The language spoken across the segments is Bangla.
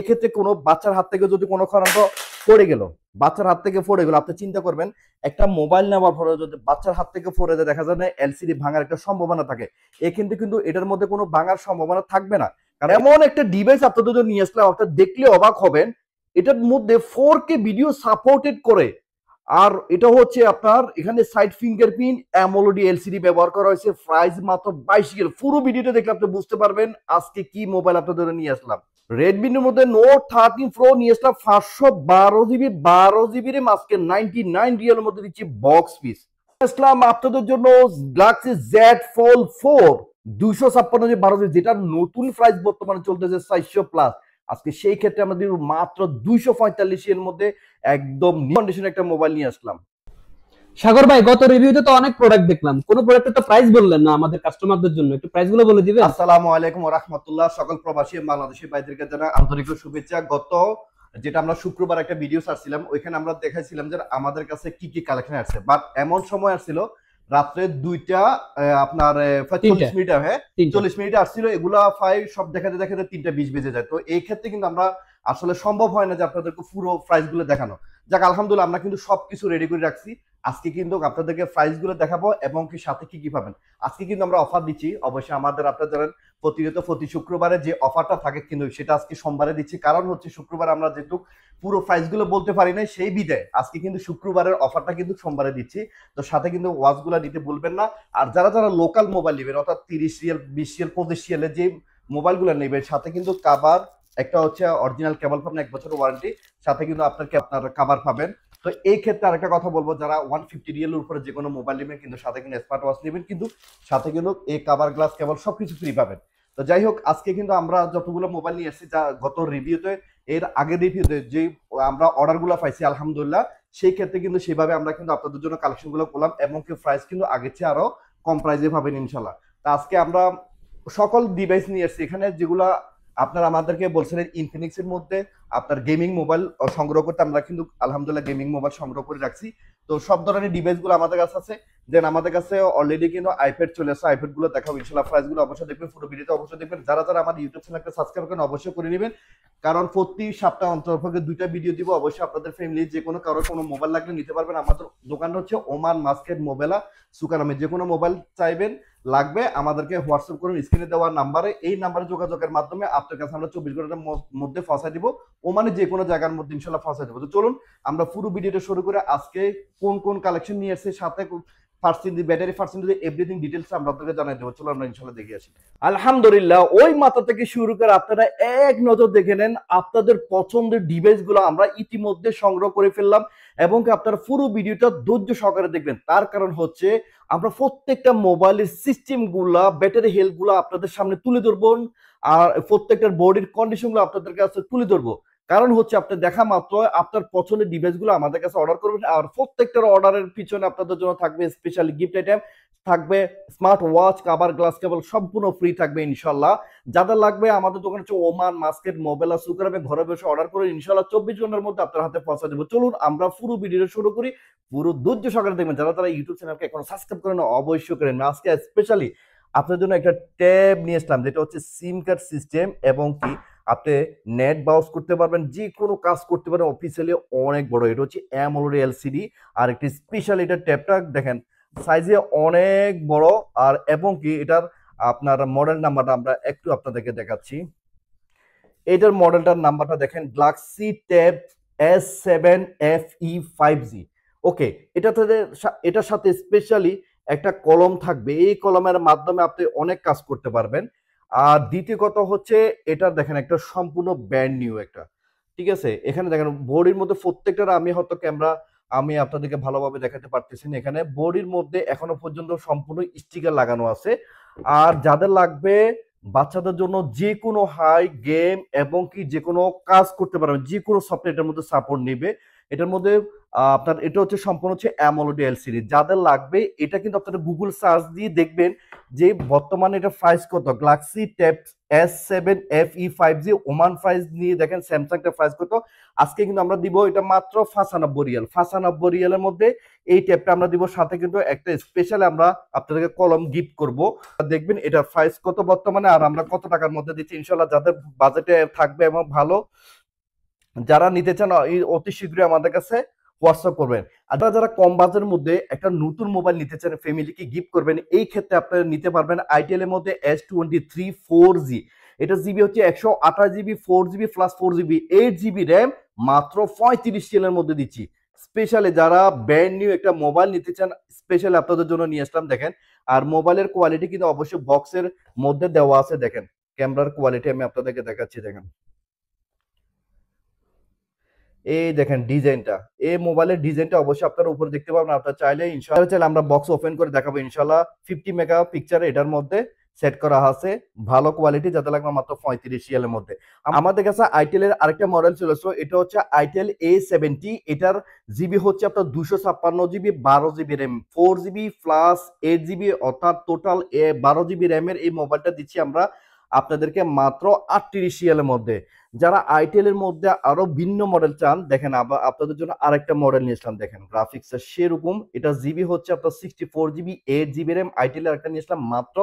এক্ষেত্রে কোনো বাচ্চার হাত থেকে যদি কোনো কারণে পড়ে গেল, বাচ্চার হাত থেকে পড়ে গেল, আপনি চিন্তা করবেন একটা মোবাইল নেওয়ার পরে যদি বাচ্চার হাত থেকে পড়ে যায়, দেখা যায় না এলসিডি ভাঙার একটা সম্ভাবনা থাকে। কিন্তু এটার মধ্যে কোনো ভাঙার সম্ভাবনা থাকবে না, কারণ এমন একটা ডিভাইস আপনাদের জন্য নিয়ে আসলে আপনারা দেখলে অবাক হবেন। এটার মধ্যে 4K ভিডিও সাপোর্টেড করে, আর এটা হচ্ছে আপনার এখানে সাইড ফিঙ্গারপ্রিন্ট অ্যামোলেড এলসিডি ব্যবহার করা হয়েছে। প্রাইস মাত্র 22,000। পুরো ভিডিওটা দেখলে আপনি বুঝতে পারবেন আজকে কি মোবাইল আপনাদের নিয়ে আসলাম। রেডমির মধ্যে নোট 13 প্রো নিয়ে আসলাম 512 জিবি 12 জিবি রে আজকে 99 রিয়ালের মধ্যে দিচ্ছি বক্স পিস। আসলাম আপনাদের জন্য গ্যালাক্সি জেড ফোল্ড 4 256 12 যেটা নতুন প্রাইস বর্তমানে চলতেছে 400 প্লাস। আজকে সেই ক্ষেত্রে আমাদের মাত্র 245 এর মধ্যে একদম কন্ডিশন একটা মোবাইল নিয়ে আসলাম। সাগর ভাই, গত রিভিউতে তো অনেক প্রোডাক্ট দেখলাম, কোন প্রোডাক্টের তো প্রাইস বললেন না আমাদের কাস্টমারদের জন্য, একটু প্রাইস গুলো বলে দিবেন? আসসালামু আলাইকুম ওয়া রাহমাতুল্লাহ। সকল প্রবাসী বাংলাদেশি ভাইদেরকে জানাই আন্তরিক শুভেচ্ছা। গত যেটা আমরা শুক্রবার একটা ভিডিও ছাড়ছিলাম, ওইখানে আমরা দেখাইছিলাম যে আমাদের কাছে কি কি কালেকশন আসছে, বাট এমন সময় আসছিল রাত্রে 2টা আপনার 40 মিনিট, হ্যাঁ 40 মিনিটে আসছিল, এগুলা ফাইল সব দেখাতে দেখাতে 3টা 20 বেজে যায়। তো এই ক্ষেত্রে কিন্তু আমরা আসলে সম্ভব হয় না যে আপনাদেরকে পুরো প্রাইস গুলো দেখানো। যাক আলহামদুলিল্লাহ, আমরা কিন্তু সবকিছু রেডি করে রাখছি। আজকে কিন্তু আপনাদেরকে প্রাইস গুলো দেখাবো এবং কি সাথে কি কি পাবেন। আজকে কিন্তু আমরা অফার দিচ্ছি, অবশ্যই আমাদের আপনারা জানেন প্রতিনিয়ত প্রতি শুক্রবারে যে অফারটা থাকে কিন্তু সেটা আজকে সোমবারে দিচ্ছি। কারণ হচ্ছে শুক্রবার আমরা যেহেতু পুরো প্রাইস গুলো বলতে পারি না, সেই বিদায় আজকে কিন্তু শুক্রবারের অফারটা কিন্তু সোমবারে দিচ্ছি। তো সাথে কিন্তু ওয়াচ গুলা নিতে ভুলবেন না। আর যারা যারা লোকাল মোবাইল নেবেন, অর্থাৎ 30 রিয়াল 20 রিয়াল 25 রিয়ালের যে মোবাইলগুলো নেবেন, সাথে কিন্তু কাভার একটা হচ্ছে অরিজিনাল কেবল পাবেন 1 বছরের ওয়ারেন্টি, সাথে কিন্তু আপনার কাভার পাবেন। তো এই ক্ষেত্রে আরেকটা কথা বলবো, যারা 150 রিয়েলের উপরে যে কোনো মোবাইল নেবেন কিন্তু সাথে কিন্তু স্মার্ট ওয়াচ নেবেন, কিন্তু সাথে কিন্তু এই কাভার গ্লাস কেবল সবকিছু ফ্রি পাবেন। তো যাই হোক, আজকে কিন্তু আমরা যতগুলো মোবাইল নিয়ে এসেছি, যা গত রিভিউতে এর আগের রিভিউতে যে আমরা অর্ডারগুলো পাইছি আলহামদুলিল্লাহ, সেই ক্ষেত্রে কিন্তু সেভাবে আমরা কিন্তু আপনাদের জন্য কালেকশনগুলো করলাম এবং কি প্রাইস কিন্তু আগের চেয়ে আরো কম প্রাইসে পাবেন ইনশাল্লাহ। তা আজকে আমরা সকল ডিভাইস নিয়ে এসেছি এখানে, যেগুলা আপনারা আমাদেরকে বলছিলেন ইনফিনিক্স এর মধ্যে আপনার গেমিং মোবাইল সংগ্রহ করতে, আমরা কিন্তু আলহামদুলিল্লাহ গেমিং মোবাইল সংগ্রহ করে রাখছি। তো সব ধরনের ডিভাইস গুলো আমাদের কাছে আছে। দেন আমাদের কাছে অলরেডি কিন্তু আইপ্যাড চলে আসছে, আইপ্যাড গুলো দেখাবো ইনশাল্লাহ। প্রাইস গুলো অবশ্যই দেখবেন, পুরো ভিডিওটা অবশ্যই দেখবেন। যারা যারা আমাদের ইউটিউব চ্যানেলকে সাবস্ক্রাইব করেন অবশ্যই করে নেবেন, কারণ প্রতি সপ্তাহ অন্তরপক্ষে 2টা ভিডিও দিব। অবশ্যই আপনাদের ফ্যামিলি যে কোনো কারোর কোনো মোবাইল লাগলে নিতে পারবেন। আমাদের দোকানটা হচ্ছে ওমান মাস্কেট মোবাইলা সুকারামে। যে কোনো মোবাইল চাইবেন লাগবে আমাদেরকে হোয়াটসঅ্যাপ করুন স্ক্রিনে দেওয়া নাম্বারে। এই নাম্বারে যোগাযোগের মাধ্যমে আপনার কাছে আমরা 24 ঘন্টার মধ্যে পৌঁছায় দিব, ওমানে যে কোনো জায়গার মধ্যে ইনশাল্লাহ পৌঁছায় দেবো। তো চলুন আমরা পুরো ভিডিওটা শুরু করে আজকে কোন কোন কালেকশন নিয়ে এসেছে, সাথে percentage battery percentage everything details আমরা আপনাদেরকে জানাই দেবো। চলো আমরা ইনশাল্লাহ দেখে আসি। আলহামদুলিল্লাহ, ওই মাথা থেকে শুরু করে আপনারা এক নজর দেখে নেন। আপনাদের পছন্দের ডিভাইস গুলো আমরা ইতিমধ্যে সংগ্রহ করে ফেললাম এবং আপনারা পুরো ভিডিওটা ধৈর্য সহকারে দেখবেন। তার কারণ হচ্ছে আমরা প্রত্যেকটা মোবাইলের সিস্টেম গুলা, ব্যাটারি হেলথ গুলা আপনাদের সামনে তুলে ধরবো, আর প্রত্যেকটার বডির কন্ডিশন গুলো আপনাদের কাছে তুলে ধরবো। কারণ হচ্ছে আপনি দেখা মাত্র আপনার পছন্দের ডিভাইস গুলো আমাদের কাছে অর্ডার করবেন, আর প্রত্যেকটার অর্ডারের পিছনে আপনাদের জন্য থাকবে স্পেশাল গিফট আইটেম, থাকবে স্মার্ট ওয়াচ, কাভার গ্লাস কেবল সম্পূর্ণ ফ্রি থাকবে ইনশাল্লাহ। যাদের লাগবে আমাদের দোকান হচ্ছে ওমান মাস্কেট মোবাইল আর সুকারামে, ঘরে বসে অর্ডার করে ইনশাল্লাহ 24 ঘন্টার মধ্যে আপনার হাতে পৌঁছে দেবো। চলুন আমরা পুরো ভিডিওটা শুরু করি, পুরো ধৈর্য সহকারে দেখবেন। যারা তারা ইউটিউব চ্যানেলকে এখন সাবস্ক্রাইব করেন অবশ্যই করেন। আজকে স্পেশালি আপনার জন্য একটা ট্যাব নিয়ে আসলাম, যেটা হচ্ছে সিম কার্ড সিস্টেম এবং কি আপনি নেট ব্রাউজ করতে পারবেন, যে কোনো কাজ করতে পারেন অফিসিয়ালি। অনেক বড়, এটা হচ্ছে অ্যামোলেড এলসিডি। আর একটি স্পেশাল এটা ট্যাবটা দেখেন সাইজে অনেক বড়, আর এবং কি এটার আপনার মডেল নাম্বারটা আমরা একটু আপনাদেরকে দেখাচ্ছি। এটার মডেলটার নাম্বারটা দেখেন, গ্যালাক্সি ট্যাব S7FE5G। ওকে, এটার সাথে স্পেশালি একটা কলম থাকবে, এই কলমের মাধ্যমে আপনি অনেক কাজ করতে পারবেন। আর দ্বিতীয় কথা হচ্ছে এটা দেখেন একটা সম্পূর্ণ ব্র্যান্ড নিউ একটা, ঠিক আছে। এখানে দেখেন বডির মধ্যে প্রত্যেকটার আমি হয়তো ক্যামেরা আমি আপনাদেরকে ভালোভাবে দেখাতে পারতেছি না, এখানে বডির মধ্যে এখনো পর্যন্ত সম্পূর্ণ স্টিকার লাগানো আছে। আর যাদের লাগবে বাচ্চাদের জন্য যে কোনো হাই গেম এবং কি যে কোনো কাজ করতে পারবেন, যে কোনো সফটওয়্যারের মধ্যে সাপোর্ট নেবে, এটার মধ্যে আপনার এটা হচ্ছে সম্পূর্ণ হচ্ছে অ্যামোলেড এলসিডি। যাদের লাগবে এটা কিন্তু আপনারা গুগল সার্চ দিয়ে দেখবেন যে বর্তমানে এটা প্রাইস কত। Galaxy tab S7 FE5G Oman price নিয়ে দেখেন স্যামসাংটা প্রাইস কত। আজকে কিন্তু আমরা দিব এটা মাত্র 95 রিয়াল। 95 রিয়ালের মধ্যে এই ট্যাবটা আমরা দিব, সাথে কিন্তু একটা স্পেশাল আমরা আপনাদেরকে কলম গিফট করব। দেখবেন এটা প্রাইস কত বর্তমানে আর আমরা কত টাকার মধ্যে দিচ্ছি। ইনশাআল্লাহ যাদের বাজেটে থাকবে এবং ভালো যারা নিতে চান অতি শীঘ্রই আমাদের কাছে হোয়াটসঅ্যাপ করবেন। আপনারা যারা কম বাজেটের মধ্যে একটা নতুন মোবাইল নিতে চান, ফ্যামিলিকে গিফট করবেন, এই ক্ষেত্রে আপনারা নিতে পারবেন আইটেল এর মধ্যে S23 4G। এটা জিবি হচ্ছে 128 GB, 4 GB plus 4 GB, 8 GB RAM, মাত্র 35 রিয়ালের মধ্যে দিচ্ছি। স্পেশালি যারা ব্র্যান্ড নিউ একটা মোবাইল নিতে চান, স্পেশালি আপনাদের জন্য নিয়ে আসলাম। দেখেন আর মোবাইলের কোয়ালিটি কিন্তু অবশ্যই বক্সের মধ্যে দেওয়া আছে। দেখেন ক্যামেরার কোয়ালিটি আমি আপনাদেরকে দেখাচ্ছি। দেখেন এই দেখেন ডিজাইনটা, এই মোবাইলের ডিজাইনটা অবশ্যই আপনারা উপরে দেখতে পাবেন। আপনারা চাইলে ইনশাআল্লাহ চাইলে আমরা বক্স ওপেন করে দেখাবো ইনশাআল্লাহ। 50 মেগা পিকচার এটার মধ্যে সেট করা আছে, ভালো কোয়ালিটি, যাতে লাগবে মাত্র 35 রিয়ালের মধ্যে। আমাদের কাছে আইটেলের আরেকটা মডেল ছিল, এটা হচ্ছে আইটেল A70। এটার জিবি হচ্ছে আপনার 256 GB, 12 GB RAM, 4 GB plus 8 GB, অর্থাৎ টোটাল 12 জিবি র্যামের এই মোবাইলটা দিচ্ছি আমরা আপনাদেরকে মাত্র 38 রিয়ালের মধ্যে। যারা আইটেলের মধ্যে আরো ভিন্ন মডেল চান, দেখেন আবার আপনাদের জন্য আরেকটা মডেল নিয়ে আসলাম। দেখেন গ্রাফিক্স সেরকম, এটা জিবি হচ্ছে আপনার 64 জিবি, 8 জিবি র্যাম। আইটেলের একটা নিয়ে আসলাম মাত্র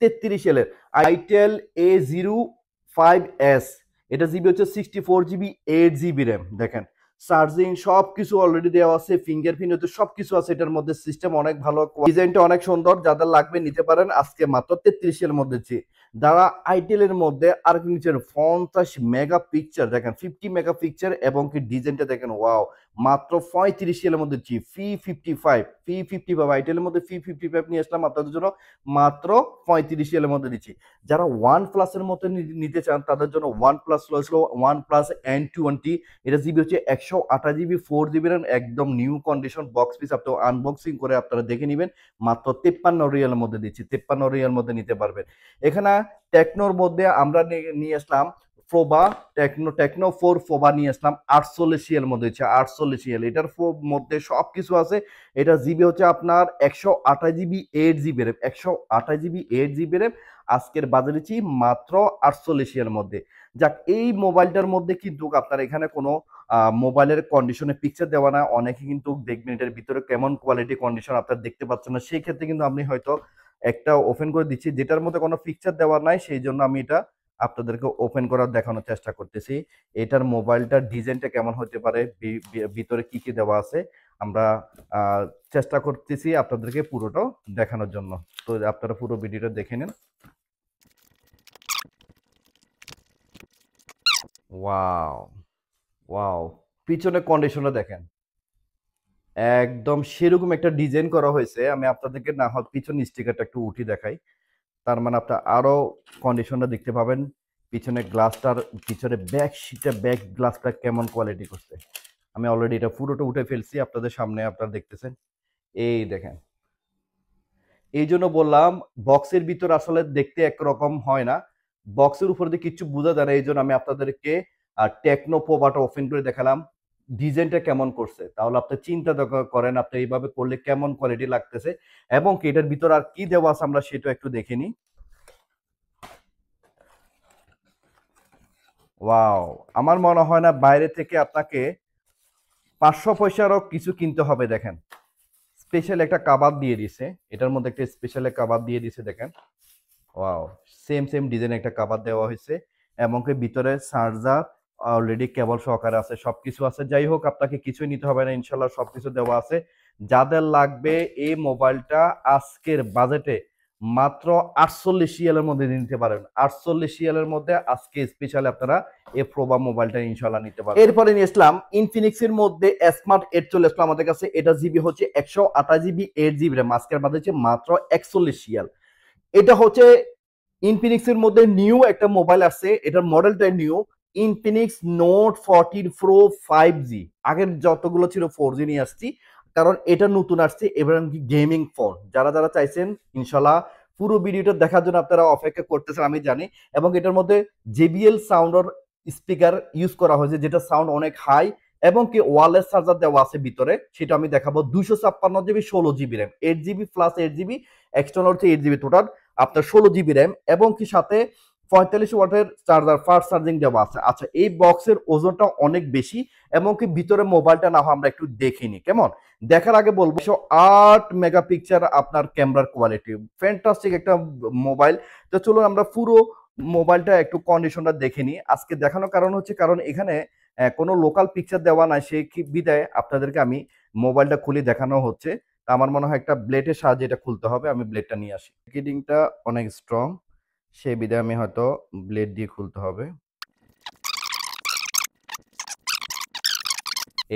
33 এর আইটেল A05S। এটা জিবি হচ্ছে 64 জিবি, 8 জিবি র্যাম। দেখেন চার্জিং সবকিছু অলরেডি দেওয়া আছে, ফিঙ্গারপ্রিন্ট হচ্ছে সবকিছু আছে এটার মধ্যে। সিস্টেম অনেক ভালো, ডিজাইনটা অনেক সুন্দর, যাদের লাগবে নিতে পারেন আজকে মাত্র 33 এর মধ্যে। যারা আইটেলের মধ্যে আর নিচের 50 মেগা পিকচার, দেখেন 50 মেগা পিকচার এবং কি ডিজাইনটা দেখেন ওয়াও, মাত্র 35 এর মধ্যে দিচ্ছি। ফি 55 আইটেলের মধ্যে ফি 55 নিয়ে আসলাম আপনাদের জন্য মাত্র 35 এর মধ্যে দিচ্ছি। যারা ওয়ান প্লাস এর মধ্যে নিতে চান তাদের জন্য ওয়ান প্লাস N20। এটা জিবি হচ্ছে 128 জিবি, 4 জিবি র্যাম, একদম নিউ কন্ডিশন বক্স পিস। আপনি আনবক্সিং করে আপনারা দেখে নেবেন, মাত্র 53 রিয়ালের মধ্যে দিচ্ছি। 53 রিয়ালের মধ্যে নিতে পারবেন। এখানে টেকনোর মধ্যে আমরা নিয়ে আসলাম ফোবা, টেকনো 4 ফোবা নিয়ে আসলাম 48 এর মধ্যে হচ্ছে 48 এর। এটার মধ্যে সবকিছু আছে। এটা জিবি হচ্ছে আপনার 128 GB, 8 GB RAM, 128 GB, 8 GB RAM. আজকের বাজারে দিচ্ছি মাত্র 48 এর মধ্যে। যাক, এই মোবাইলটার মধ্যে কিন্তু আপনার এখানে কোনো মোবাইলের কন্ডিশনে পিকচার দেওয়া না। অনেকে কিন্তু দেখবেন এটার ভিতরে কেমন কোয়ালিটি কন্ডিশন আপনারা দেখতে পাচ্ছেন না, সেই ক্ষেত্রে কিন্তু আপনি হয়তো একটা ওপেন করে দিচ্ছি যেটার মধ্যে কোনো পিকচার দেওয়া নাই, সেই জন্য আমি এটা আপনাদেরকে ওপেন করার দেখানোর চেষ্টা করতেছি। এটার মোবাইলটার ডিজাইনটা কেমন হতে পারে, ভিতরে কি কি দেওয়া আছে, আমরা চেষ্টা করতেছি আপনাদেরকে পুরোটা দেখানোর জন্য। তো আপনারা পুরো ভিডিওটা দেখে নেন। ওয়াও ওয়াও, পিছনে কন্ডিশনটা দেখেন, একদম সেরকম একটা ডিজাইন করা হয়েছে। আমি আপনাদেরকে না হয় পিছনে স্টিকারটা একটু উঠি দেখাই, তার মানে আপনার আরো কন্ডিশনটা দেখতে পাবেন। পিছনে গ্লাসটার, পিছনে ব্যাক সিটটা, ব্যাক গ্লাসটা কেমন কোয়ালিটি করছে। আমি অলরেডি এটা পুরোটা উঠে ফেলছি আপনাদের সামনে, আপনারা দেখতেছেন। এই দেখেন, এই জন্য বললাম বক্সের ভিতর আসলে দেখতে একরকম হয় না, বক্সের উপর দিয়ে কিছু বোঝা যায় না। এই জন্য আমি আপনাদেরকে টেকনো পোবাটা ওপেন করে দেখালাম ডিজাইনটা কেমন করছে। তাহলে আপনি চিন্তা করেন আপনি এইভাবে করলে কেমন কোয়ালিটি লাগতেছে, এবং কি এটার ভিতর আর কি দেওয়া আছে আমরা সেটা একটু দেখে নিই। ওয়াও, আমার মনে হয় না বাইরে থেকে আপনাকে 500 পয়সারও কিছু কিনতে হবে। দেখেন স্পেশাল একটা কাবাব দিয়ে দিছে, এটার মধ্যে একটা স্পেশাল কাবাব দিয়ে দিছে। দেখেন ওয়াও, সেম ডিজাইন একটা কাভার দেওয়া হয়েছে, এবং কি ভিতরে চার্জার অলরেডি কেবল সহকারে আছে, সবকিছু আছে। যাই হোক, আপনাকে কিছুই নিতে হবে না, ইনশাল্লাহ সবকিছু দেওয়া আছে। যাদের লাগবে এই মোবাইলটা আজকের বাজেটে মাত্র 48 রিয়ালের মধ্যে নিতে পারেন। 48 রিয়ালের মধ্যে আজকে স্পেশালি আপনারা এই প্রোবা মোবাইলটা ইনশাল্লাহ নিতে পারেন। এরপরে নিয়ে আসলাম ইনফিনিক্স এর মধ্যে স্মার্ট 8 চলে আসলো আমাদের কাছে। এটা জিবি হচ্ছে 128 জিবি, 8 জিবি র্যাম, আজকের বাজেট হচ্ছে মাত্র 41 রিয়াল। এটা হচ্ছে ইনফিনিক্স এর মধ্যে নিউ একটা মোবাইল আছে, এটার মডেলটা new, Infinix note 14 pro 5G। আগের যতগুলো ছিল 4G নিয়ে আসছি, কারণ এটা নতুন আসছে এবার গেমিং ফোন। যারা যারা চাইছেন ইনশাল্লাহ পুরো ভিডিওটা দেখার জন্য আপনারা অপেক্ষা করতেছেন আমি জানি। এবং এটার মধ্যে JBL সাউন্ডের স্পিকার ইউজ করা হয়েছে, যেটা সাউন্ড অনেক হাই এবং কি ওয়্যারলেস চার্জার দেওয়া আছে ভিতরে, সেটা আমি দেখাবো। 256 GB 16 GB RAM, 8 GB plus 8 GB, external হচ্ছে 8 জিবি, টোটাল আপনার 16 জিবি র্যাম, এবং কি সাথে 45 ওয়াটের চার্জার ফাস্ট চার্জিং দেওয়া আছে। আচ্ছা, এই বক্সের ওজনটা অনেক বেশি, এবং কি ভিতরে মোবাইলটা না হয় আমরা একটু দেখিনি কেমন। দেখার আগে বলবো 8 মেগাপিক্সেল আপনার ক্যামেরার কোয়ালিটি, ফ্যান্টাস্টিক একটা মোবাইল। তো চলুন আমরা পুরো মোবাইলটা একটু কন্ডিশনটা দেখে নিই। আজকে দেখানোর কারণ হচ্ছে, কারণ এখানে কোনো লোকাল পিকচার দেওয়া নাই, সেই বিদায় আপনাদেরকে আমি মোবাইলটা খুলে দেখানো হচ্ছে। তা আমার মনে হয় একটা ব্লেডের সাহায্যে এটা খুলতে হবে, আমি ব্লেডটা নিয়ে আসি। প্যাকেজিংটা অনেক স্ট্রং, সেই বিদায় আমি হয়তো ব্লেড দিয়ে খুলতে হবে।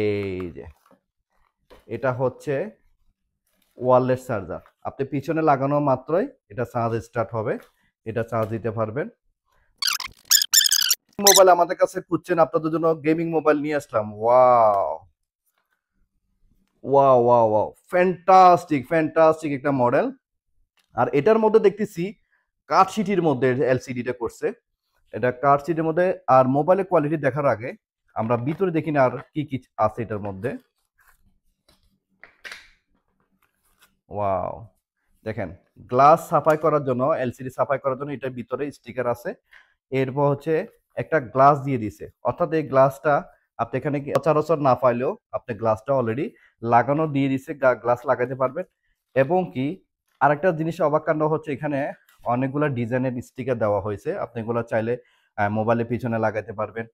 এই যে এটা হচ্ছে ওয়্যারলেস চার্জার, আপনি পিছনে লাগানো মাত্রই এটা চার্জ স্টার্ট হবে, এটা চার্জ দিতে পারবেন। মোবাইল আমাদের কাছে খুঁজছেন, আপনাদের জন্য গেমিং মোবাইল নিয়ে আসলাম। Wow wow wow wow, fantastic fantastic একটা মডেল। আর এটার মধ্যে দেখতেছি কাঠশিটির মধ্যে এলসিডিটা করছে, এটা কাঠশিটের মধ্যে। আর মোবাইলের কোয়ালিটি দেখার আগে আমরা ভিতরে দেখি না আর কি কি আছে এটার মধ্যে। ওয়াও, দেখেন গ্লাস সাফাই করার জন্য, এলসিডি সাফাই করার জন্য এটার ভিতরে স্টিকার আছে। এরপর হচ্ছে একটা গ্লাস দিয়ে দিছে, অর্থাৎ এই গ্লাসটা আপনি এখানে সচরাচর না পাইলেও আপনি গ্লাসটা অলরেডি লাগানো দিয়ে দিছে, গ্লাস লাগাতে পারবেন। এবং কি আরেকটা জিনিস অবাক কাণ্ড হচ্ছে, এখানে অনেকগুলো ডিজাইনের স্টিকার দেওয়া হয়েছে, আপনি এগুলো চাইলে মোবাইলের পিছনে লাগাতে পারবেন।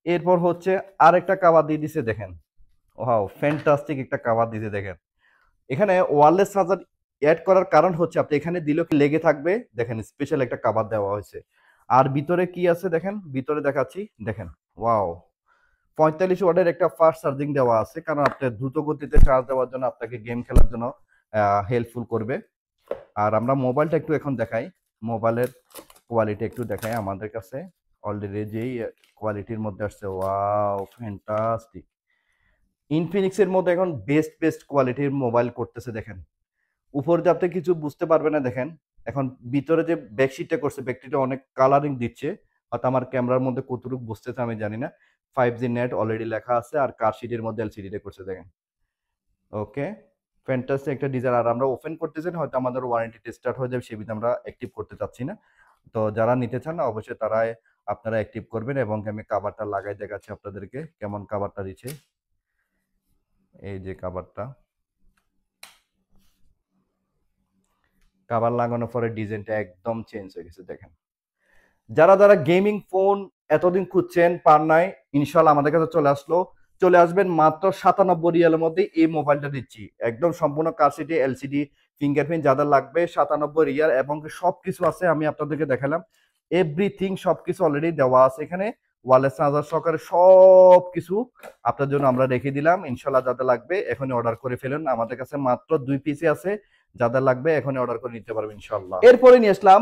এরপর হচ্ছে আরেকটা কাভার দিয়ে দিছে, দেখেন ওয়াও ফ্যান্টাস্টিক একটা কাভার দিয়েছে। দেখেন এখানে ওয়্যারলেস চার্জার অ্যাড করার কারণ হচ্ছে, আপনি এখানে দিলেও লেগে থাকবে, দেখেন স্পেশাল একটা কাভার দেওয়া হয়েছে। আর ভিতরে কি আছে দেখেন, ভিতরে দেখাচ্ছি, দেখেন ওয়াও 45 ওয়াটের একটা ফাস্ট চার্জিং দেওয়া আছে, কারণ আপনি দ্রুত গতিতে চার্জ দেওয়ার জন্য, আপনাকে গেম খেলার জন্য হেল্পফুল করবে। আর আমরা মোবাইলটা একটু এখন দেখাই, মোবাইলের কোয়ালিটি একটু দেখাই। আমাদের কাছে অলরেডি যেই কোয়ালিটির মধ্যে আসছে, ওয়াও ফ্যান্টাস্টিক। ইনফিনিক্সের মধ্যে এখন বেস্ট বেস্ট কোয়ালিটির মোবাইল করতেছে। দেখেন উপর দিয়ে আপনি কিছু বুঝতে পারবেন না, দেখেন এখন ভিতরে যে ব্যাকশিটটা করছে, ব্যাকশিটটা অনেক কালারিং দিচ্ছে, হয়তো আমার ক্যামেরার মধ্যে কতটুকু বুঝতেছে আমি জানি না। 5G নেট অলরেডি লেখা আছে, আর কার্ডশিটের মধ্যে এলসিডিটা করছে, দেখেন ওকে ফ্যান্টাস্টিক একটা ডিজাইন। আর আমরা ওপেন করতেছি না, হয়তো আমাদের ওয়ারেন্টি স্টার্ট হয়ে যাবে, সেবিধে আমরা অ্যাক্টিভ করতে চাচ্ছি না। তো যারা নিতে চান অবশ্যই তারাই আপনারা অ্যাক্টিভ করবেন। এবং আমি কাভারটা লাগাই দেখাচ্ছি আপনাদেরকে কেমন কাভারটা দিচ্ছে। এই যে কাভারটা, কাভার লাগানোর পরে ডিজাইনটা একদম চেঞ্জ হয়ে গেছে। দেখেন যারা যারা গেমিং ফোন এতদিন খুঁজছেন পার নাই, ইনশাল্লাহ আমাদের কাছে চলে আসলো, চলে আসবেন মাত্র 97 রিয়ালের মধ্যে এই মোবাইলটা দিচ্ছি, একদম সম্পূর্ণ কার্ডশিটে এলসিডি ফিঙ্গারপ্রিন্ট যাদের লাগবে 97 রিয়াল, এবং সবকিছু আছে আমি আপনাদেরকে দেখালাম, এভরিথিং সবকিছু অলরেডি দেওয়া আছে এখানে, ওয়্যারলেস চার্জার সহকারে সবকিছু আপনার জন্য আমরা রেখে দিলাম। ইনশাল্লাহ যাদের লাগবে এখনই অর্ডার করে ফেলুন, আমাদের কাছে মাত্র 2 পিসি আছে, যাদের লাগবে এখনই অর্ডার করে নিতে পারবেন ইনশাল্লাহ। এরপরে নিয়ে আসলাম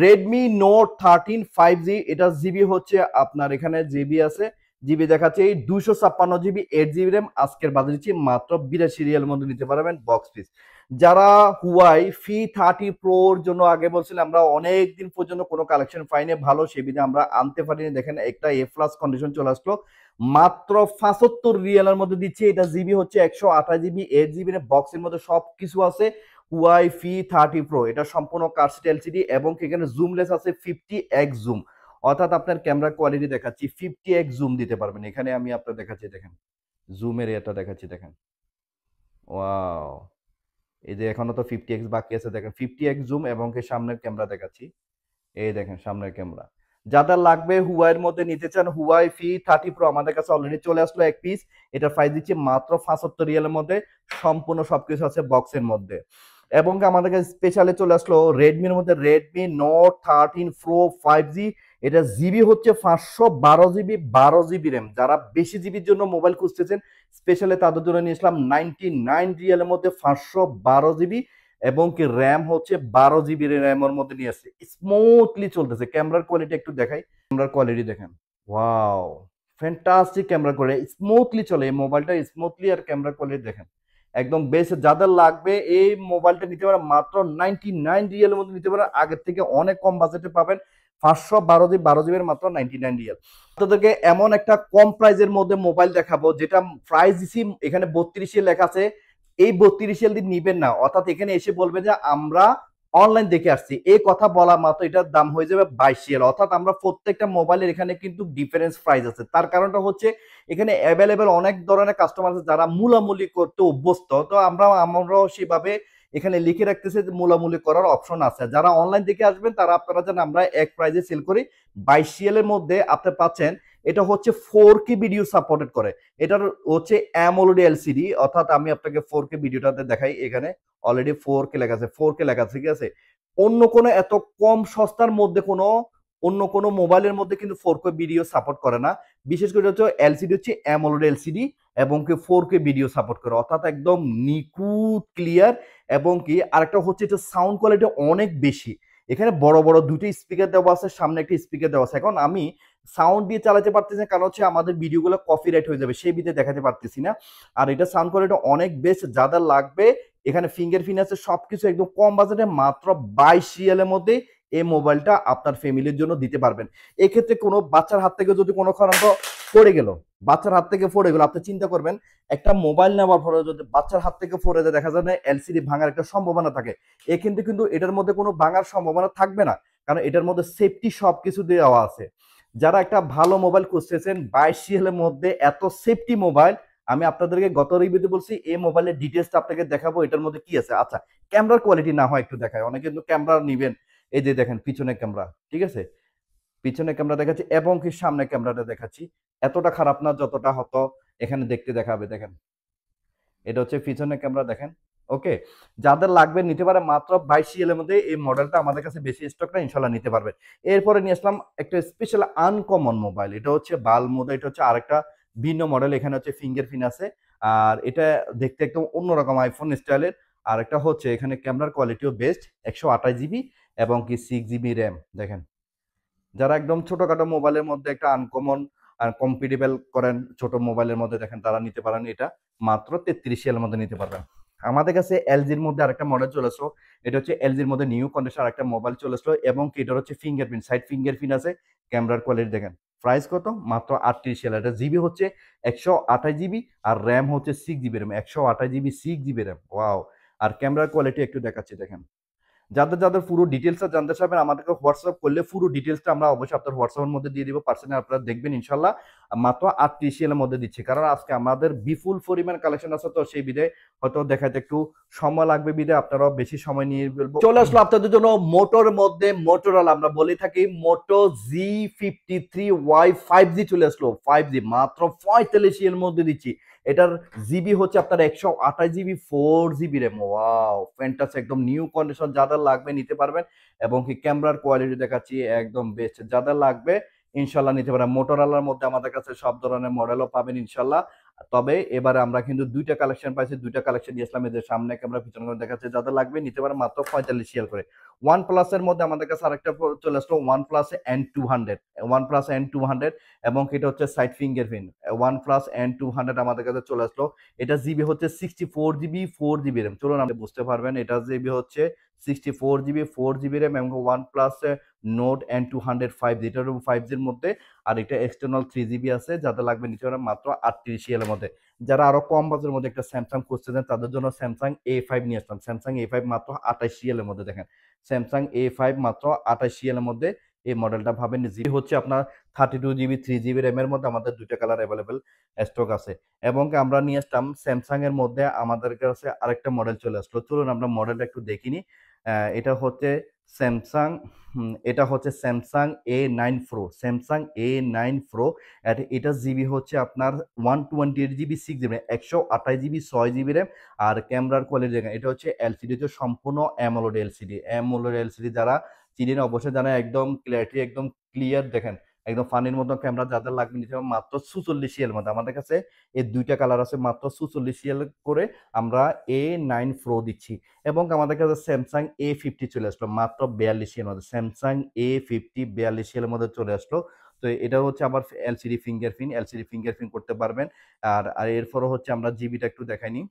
রেডমি নোট 13 5G, এটা জিবি হচ্ছে আপনার, এখানে জিবি আছে, জিবি দেখাচ্ছে এই 256 জিবি 8 জিবি র্যাম, আজকের বাজার দিচ্ছি মাত্র 82 রিয়ালের মধ্যে নিতে পারবেন বক্স পিস। যারা হুয়াই P30 Proর জন্য আগে বলছিলাম, আমরা অনেক দিন পর্যন্ত কোনো কালেকশন পাইনি ভালো, সেবিধে আমরা আনতে পারিনি, দেখেন একটা এ প্লাস কন্ডিশন চলে আসলো, মাত্র 75 রিয়ালের মধ্যে দিচ্ছি। এটা জিবি হচ্ছে 128 জিবি 8 জিবি র্যাম, বক্সের মধ্যে সবকিছু আছে। হুয়াই P30 Pro, এটা সম্পূর্ণ কার্সিট এলসিডি, এবং এখানে জুমলেস আছে 50x জুম, অর্থাৎ আপনার ক্যামেরা কোয়ালিটি দেখাচ্ছি 50x জুম দিতে পারবেন। এখানে আমি আপনার দেখাচ্ছি, দেখেন জুমের এটা দেখাচ্ছি, দেখেন ওয়াও, এই যে এখনো তো 50x বাকি আছে, দেখেন 50x জুম, এবং সামনের ক্যামেরা দেখাচ্ছি, এই দেখেন সামনের ক্যামেরা। যাদের লাগবে হুয়াইয়ের মধ্যে নিতে চান, হুয়াই P30 Pro আমাদের কাছে অলরেডি চলে আসলো এক পিস, এটা প্রাইস দিচ্ছি মাত্র 75 রিয়ালের মধ্যে, সম্পূর্ণ সবকিছু আছে বক্সের মধ্যে। এবং আমাদের কাছে স্পেশালে চলে আসলো রেডমির মধ্যে রেডমি নোট 13 Pro 5G, এটা জিবি হচ্ছে 512 জিবি 12 জিবি র্যাম, যারা বেশি জিবির জন্য মোবাইল খুঁজতেছেন স্পেশালি তাদের জন্য নিয়ে আসলাম 99 রিয়ালের মধ্যে 512 জিবি, এবং কি র্যাম হচ্ছে 12 জিবি র্যামের মধ্যে নিয়ে আসছে, স্মুথলি চলতেছে। ক্যামেরার কোয়ালিটি একটু দেখাই, ক্যামেরার কোয়ালিটি দেখেন ওয়াও ফ্যান্টাস্টিক ক্যামেরা করে, স্মুথলি চলে এই মোবাইলটা, স্মুথলি। আর ক্যামেরার কোয়ালিটি দেখেন একদম বেস্ট। যাদের লাগবে এই মোবাইলটা নিতে পারেন মাত্র 99 রিয়ালের মধ্যে নিতে পারেন, আগের থেকে অনেক কম বাজেটে পাবেন, 512 জিবির মাত্র 99 রিয়াল। আপনাদেরকে এমন একটা কম প্রাইজের মধ্যে মোবাইল দেখাবো যেটা প্রাইস দিছি এখানে 32 লেখা আছে, এই 32 দিয়ে নিবেন না, অর্থাৎ এখানে এসে বলবে যে আমরা অনলাইন দেখে আসছি, এই কথা বলা মাত্র এটার দাম হয়ে যাবে 22 রিয়াল। অর্থাৎ আমরা প্রত্যেকটা মোবাইলের এখানে কিন্তু ডিফারেন্স প্রাইস আছে। তার কারণটা হচ্ছে এখানে অ্যাভেলেবেল অনেক ধরনের কাস্টমার আছে যারা মূলামূলি করতে অভ্যস্ত, তো আমরাও সেভাবে এখানে লিখে রাখতেছে যে মূলামূলি করার অপশন আছে। যারা অনলাইন থেকে আসবেন তারা আপনারা জানেন আমরা এক প্রাইজে সেল করি 22 রিয়ালের মধ্যে আপনি পাচ্ছেন। এটা হচ্ছে 4K ভিডিও সাপোর্টেড করে, এটার হচ্ছে অ্যামোলেড এলসিডি, অর্থাৎ আমি আপনাকে 4K ভিডিওটাতে দেখাই, এখানে অলরেডি 4K লেখা আছে, 4K লেখা আছে, ঠিক আছে। অন্য কোনো এত কম সস্তার মধ্যে অন্য কোনো মোবাইলের মধ্যে কিন্তু 4K ভিডিও সাপোর্ট করে না। বিশেষ করে হচ্ছে এলসিডি হচ্ছে অ্যামোলেড এলসিডি এবং কি 4K ভিডিও সাপোর্ট করে, অর্থাৎ একদম নিখুঁত ক্লিয়ার। এবং কি আরেকটা হচ্ছে এটা সাউন্ড কোয়ালিটি অনেক বেশি, এখানে বড় বড় দুটো স্পিকার দেওয়া আছে, সামনে একটা স্পিকার দেওয়া আছে। এখন আমি সাউন্ড দিয়ে চালাতে পারতেছি না, কারণ হচ্ছে আমাদের ভিডিওগুলো কপিরাইট হয়ে যাবে, সেই ভিডিও দেখাতে পারতেছি না। আর এটা সাউন্ড কোয়ালিটি অনেক বেস্ট, যাদের লাগবে এখানে ফিঙ্গারপ্রিন্ট আছে, সবকিছু একদম কম বাজেটে মাত্র 22 রিয়ালের মধ্যে এই মোবাইলটা আপনার ফ্যামিলির জন্য দিতে পারবেন। এক্ষেত্রে কোনো বাচ্চার হাত থেকে যদি কোনো কারণে পড়ে গেল, বাচ্চার হাত থেকে পড়ে গেল, আপনি চিন্তা করবেন একটা মোবাইল নেওয়ার পরে যদি বাচ্চার হাত থেকে পড়ে যায়, দেখা যায় না এলসিডি ভাঙার একটা সম্ভাবনা থাকে, এক্ষেত্রে কিন্তু এটার মধ্যে কোনো ভাঙার সম্ভাবনা থাকবে না, কারণ এটার মধ্যে সেফটি সবকিছু দেওয়া আছে। যারা একটা ভালো মোবাইল খুঁজতেছেন 22 রিয়ালের মধ্যে এত সেফটি মোবাইল, আমি আপনাদেরকে গত রিভিউতে বলছি এই মোবাইলের ডিটেলসটা আপনাকে দেখাবো এটার মধ্যে কি আছে। আচ্ছা, ক্যামেরার কোয়ালিটি না হয় একটু দেখায়, অনেকে কিন্তু ক্যামেরা নিবেন, এই যে দেখেন পিছনে ক্যামেরা, ঠিক আছে, পিছনে ক্যামেরা দেখাচ্ছি এবং কি সামনে ক্যামেরাটা দেখাচ্ছি, এতটা খারাপ না যতটা হতো এখানে দেখতে দেখাবে। দেখেন এটা হচ্ছে পিছনে ক্যামেরা, দেখেন। ওকে, যাদের লাগবে নিতে পারে মাত্র 22 এর মধ্যে এই মডেলটা আমাদের কাছে বেশি স্টক না, ইনশাল্লাহ নিতে পারবে। এরপরে নিয়ে আসলাম একটা স্পেশাল আনকমন মোবাইল, এটা হচ্ছে বালমুদা, এটা হচ্ছে আরেকটা ভিন্ন মডেল, এখানে হচ্ছে ফিঙ্গারপ্রিন্ট আছে, আর এটা দেখতে একদম অন্যরকম আইফোন স্টাইলের। আর একটা হচ্ছে এখানে ক্যামেরার কোয়ালিটিও বেস্ট, 128 জিবি এবং কি 6 জিবি র্যাম। দেখেন যারা একদম ছোটখাটো মোবাইলের মধ্যে একটা আনকমন আর কম্পিটেবল করেন ছোট মোবাইলের মধ্যে, দেখেন তারা নিতে পারেন এটা মাত্র 33 এর মধ্যে নিতে পারবেন। আমাদের কাছে এলজির মধ্যে আরেকটা মডেল চলে আসলো, এটা হচ্ছে এলজির মধ্যে নিউ কন্ডিশন আরেকটা মোবাইল চলে আসলো এবং এটার হচ্ছে ফিঙ্গারপ্রিন্ট, সাইড ফিঙ্গারপ্রিন্ট আছে, ক্যামেরার কোয়ালিটি দেখেন। প্রাইস কত? মাত্র 38 এটা জিবি হচ্ছে 128 জিবি আর র্যাম হচ্ছে 6 GB RAM, 128 GB 6 GB RAM, wow. আর ক্যামেরার কোয়ালিটি একটু দেখাচ্ছি, দেখেন। যাদের যাদের পুরো ডিটেলসটা জানতে চাইবেন আমাদেরকে হোয়াটসঅ্যাপ করলে পুরো ডিটেলসটা আমরা অবশ্যই আপনার হোয়াটসঅ্যাপের মধ্যে দিয়ে দিব, পার্সোনালি আপনারা দেখবেন ইনশাল্লাহ। মাত্র 38 এর মধ্যে দিচ্ছি, কারণ আজকে আমাদের বিপুল পরিমাণ কালেকশন আছে, তো সেই বিধে হয়তো দেখাতে একটু সময় লাগবে, বিধে আপনারাও বেশি সময় নিয়ে ফেলবো। চলে আসলো আপনাদের জন্য মোটোর মধ্যে মোটোরোলা, আমরা বলে থাকি মোটো G53Y 5G চলে আসলো, 5G মাত্র 45 এর মধ্যে দিচ্ছি। এটার জিবি হচ্ছে আপনার 128 GB 4 GB RAM, wow fantasy, একদম নিউ কন্ডিশন, যাদের লাগবে নিতে পারবেন। এবং কি ক্যামেরার কোয়ালিটি দেখাচ্ছি একদম বেস্ট, যাদের লাগবে ইনশাল্লাহ নিতে পারেন। মোটরোলার মধ্যে আমাদের কাছে সব ধরনের মডেলও পাবেন ইনশাল্লাহ। তবে এবারে আমরা কিন্তু দুইটা কালেকশন পাইছি, দুইটা কালেকশন দিয়ে আসলাম, এদের সামনে ক্যামেরা পিছনে করে দেখাচ্ছে, যাদের লাগবে নিতে পারেন মাত্র 45 করে। ওয়ান প্লাসের মধ্যে আমাদের কাছে আরেকটা চলে আসলো, one plus N200, one plus N200 এবং এটা হচ্ছে side fingerprint, one plus N200 আমাদের কাছে চলে আসলো। এটা জিবি হচ্ছে 64 জিবি 4 জিবি র্যাম, চলুন আপনি বুঝতে পারবেন। এটা জিবি হচ্ছে 64 জিবি 4 জিবি র্যাম এবং one plus note N200 5G, এটা 5Gর মধ্যে। আর এটা এক্সটার্নাল 3 জিবি আছে, যাদের লাগবে নিতে পারেন মাত্র 38 এর মধ্যে। যারা আরো কম বাজেটের মধ্যে একটা স্যামসাং খুঁজতেছেন তাদের জন্য স্যামসাং A5 নিয়ে আসলাম, স্যামসাং A5 মাত্র 28 এর মধ্যে। দেখেন স্যামসাং A5 মাত্র 28 এর মধ্যে এই মডেলটা ভাবেন। জিবি হচ্ছে আপনার 32 জিবি 3 জিবি র্যাম এর মধ্যে, আমাদের দুইটা কালার অ্যাভেলেবেল স্টক আছে। এবং আমরা নিয়ে আসলাম স্যামসাং এর মধ্যে আমাদের কাছে আরেকটা মডেল চলে আসলো, চলুন আমরা মডেলটা একটু দেখিনি। এটা হচ্ছে স্যামসাং, এটা হচ্ছে Samsung A9 pro, Samsung A9 pro. এটা জিবি হচ্ছে আপনার 128 GB 6 GB, 128 GB 6 GB RAM. আর ক্যামেরার কোয়ালিটি দেখেন, এটা হচ্ছে এলসিডি, হচ্ছে সম্পূর্ণ অ্যামোলেড এলসিডি, অ্যামোলেড এলসিডি যারা চিনেন অবশ্যই জানেন, একদম ক্লিয়ারিটি একদম ক্লিয়ার, দেখেন একদম ফানির মতো ক্যামেরা, যাদের লাগবে নিতে হবে মাত্র 44 এর মধ্যে। আমাদের কাছে এই দুইটা কালার আছে, মাত্র 44 করে আমরা A9 প্রো দিচ্ছি। এবং আমাদের কাছে স্যামসাং A50 চলে আসলো মাত্র 42 এর মধ্যে, স্যামসাং A50 42 এর মধ্যে চলে আসলো। তো এটা হচ্ছে আবার এলসিডি ফিঙ্গারপ্রিন্ট, এলসিডি ফিঙ্গারপ্রিন্ট করতে পারবেন। আর আর এরপরও হচ্ছে আমরা জিবিটা একটু দেখাইনি,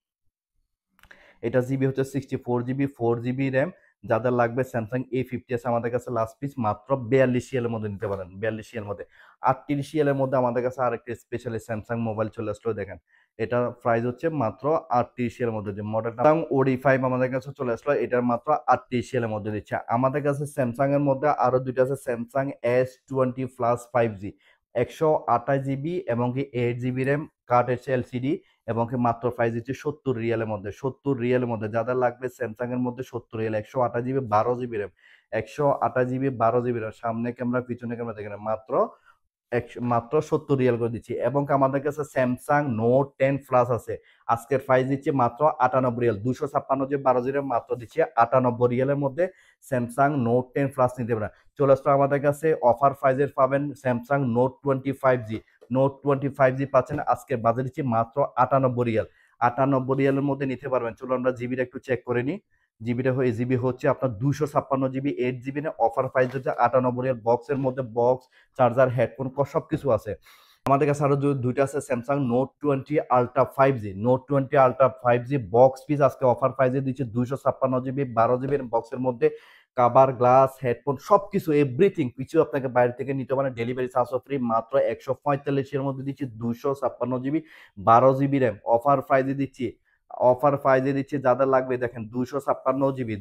এটা জিবি হচ্ছে 64 জিবি 4 জিবি র্যাম, যাদের লাগবে স্যামসাং A50 আছে আমাদের কাছে লাস্ট পিস মাত্র 42 এর মধ্যে নিতে পারেন, 42 এর মধ্যে। 38 এর মধ্যে আমাদের কাছে আরেকটা স্পেশালি স্যামসাং মোবাইল চলে আসলো, দেখেন এটা প্রাইস হচ্ছে মাত্র 38 এর মধ্যে। যে মডেলটা OD5 আমাদের কাছে চলে আসলো, এটার মাত্র 38 এর মধ্যে দিচ্ছে। আমাদের কাছে স্যামসাং এর মধ্যে আরো দুইটা আছে, Samsung S20 plus 5G 128 GB এবং কি 8 জিবি র্যাম, কার্ড হচ্ছে এলসিডি এবং কি মাত্র প্রাইস হচ্ছে 70 রিয়ালের মধ্যে। 70 রিয়ালের মধ্যে যাদের লাগবে স্যামসাং এর মধ্যে 70 Real, 128 GB 12 GB RAM, 128 GB 12 GB RAM, সামনে ক্যামেরা পিছনে ক্যামেরা দেখেন মাত্র মাত্র 70 রিয়াল করে দিচ্ছি। এবং আমাদের কাছে স্যামসাং নোট 10 প্লাস আছে, আজকের প্রাইস দিচ্ছে মাত্র 98 রিয়াল, 256 12 জিবি মাত্র দিচ্ছে 98 রিয়ালের মধ্যে। স্যামসাং নোট 10 প্লাস নিতে পারেন। চলে আসলো আমাদের কাছে অফার প্রাইজের পাবেন Samsung note 25G। Note 25G পাচ্ছেন আজকের বাজার দিচ্ছে মাত্র 98 রিয়াল। 98 রিয়ালের মধ্যে নিতে পারবেন। চলো আমরা জিবিটা একটু চেক করে নিই। জিবি হচ্ছে আপনার 256 জিবি 8 জিবি না, অফার প্রাইস হচ্ছে 98 রিয়াল। বক্সের মধ্যে বক্স, চার্জার, হেডফোন সবকিছু আছে। আমাদের কাছে আরো দুইটা আছে Samsung note 20 ultra 5G। Note 20 ultra 5G box piece আজকে অফার প্রাইসে দিচ্ছে 256 জিবি 12 জিবি বক্সের মধ্যে। কাভার, গ্লাস, হেডফোন সবকিছু এভরিথিং কিছু আপনাকে বাইরে থেকে নিতে পারেন, ডেলিভারি চার্জও ফ্রি। মাত্র 145 এর মধ্যে দিচ্ছি 256 জিবি 12 জিবি র্যাম, অফার প্রাইজে দিচ্ছি। যাদের লাগবে দেখেন 256 জিবি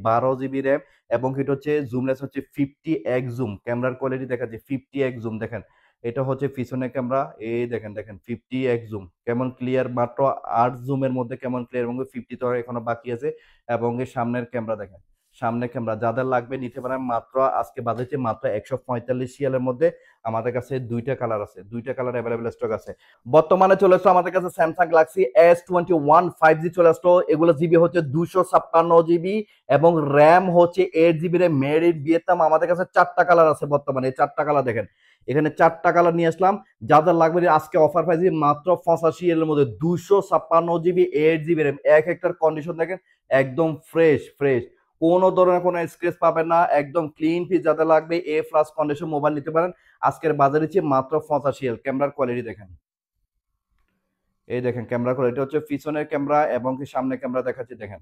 12 জিবি র্যাম এবং এটা হচ্ছে জুমলেস হচ্ছে 50x জুম, ক্যামেরার কোয়ালিটি দেখাচ্ছে 50x জুম। দেখেন এটা হচ্ছে পিছনের ক্যামেরা, এই দেখেন দেখেন 50x জুম কেমন ক্লিয়ার, মাত্র 8 জুমের মধ্যে কেমন ক্লিয়ার, এবং 50 তো এখনো বাকি আছে। এবং এর সামনের ক্যামেরা দেখেন, সামনের ক্যামেরা যাদের লাগবে নিতে পারেন। মাত্র আজকে বাজেছে মাত্র 145 রিয়ালের মধ্যে। আমাদের কাছে দুইটা কালার আছে, দুইটা কালার অ্যাভেলেবেল স্টক আছে। বর্তমানে চলে আসলো আমাদের কাছে স্যামসাং গ্যালাক্সি S21 5G চলে আসলো। এগুলো জিবি হচ্ছে 256 জিবি এবং র্যাম হচ্ছে 8 GB RAM, made in Vietnam. আমাদের কাছে 4টা কালার আছে বর্তমানে, এই 4টা কালার দেখেন, এখানে 4টা কালার নিয়ে আসলাম। যাদের লাগবে আজকে অফার প্রাইস মাত্র 85 এর মধ্যে 256 জিবি 8 জিবি র্যাম। এক একটার কন্ডিশন দেখেন একদম ফ্রেশ ফ্রেশ, কোনো ধরনের কোনো স্ক্র্যাচ পাবেন না, একদম ক্লিন পিস। যাদের লাগবে এ প্লাস কন্ডিশন মোবাইল নিতে পারেন। আজকের বাজারে মাত্র 85। ক্যামেরার কোয়ালিটি দেখেন, এই দেখেন ক্যামেরা কোয়ালিটি হচ্ছে পিছনের ক্যামেরা এবং কি সামনে ক্যামেরা দেখাচ্ছি দেখেন।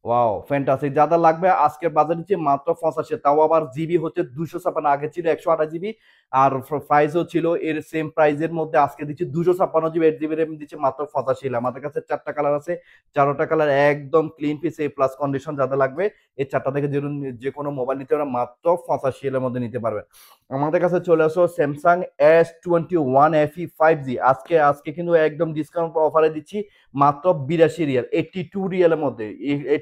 ওয়াও ফ্যান্টাসিক। যাদের লাগবে আজকের বাজার দিচ্ছে মাত্র 85, তাও আবার জিবি হচ্ছে 256, আগে ছিল 128 জিবি আর প্রাইসও ছিল এর সেম প্রাইজের মধ্যে। আজকে দিচ্ছে 256 জিবি 8 জিবি র্যাম দিচ্ছে মাত্র 85। আমাদের কাছে 4টা কালার আছে, 4টা কালার একদম ক্লিন পিস এ প্লাস কন্ডিশন। যাদের লাগবে এই 4টা থেকে যে কোনো মোবাইল নিতে পারবেন, মাত্র 85 এর মধ্যে নিতে পারবেন। আমাদের কাছে চলে আসো স্যামসাং S21 FE 5G। আজকে আজকে কিন্তু একদম ডিসকাউন্ট অফারে দিচ্ছি মাত্র 82 রিয়াল, 82 রিয়ালের মধ্যে।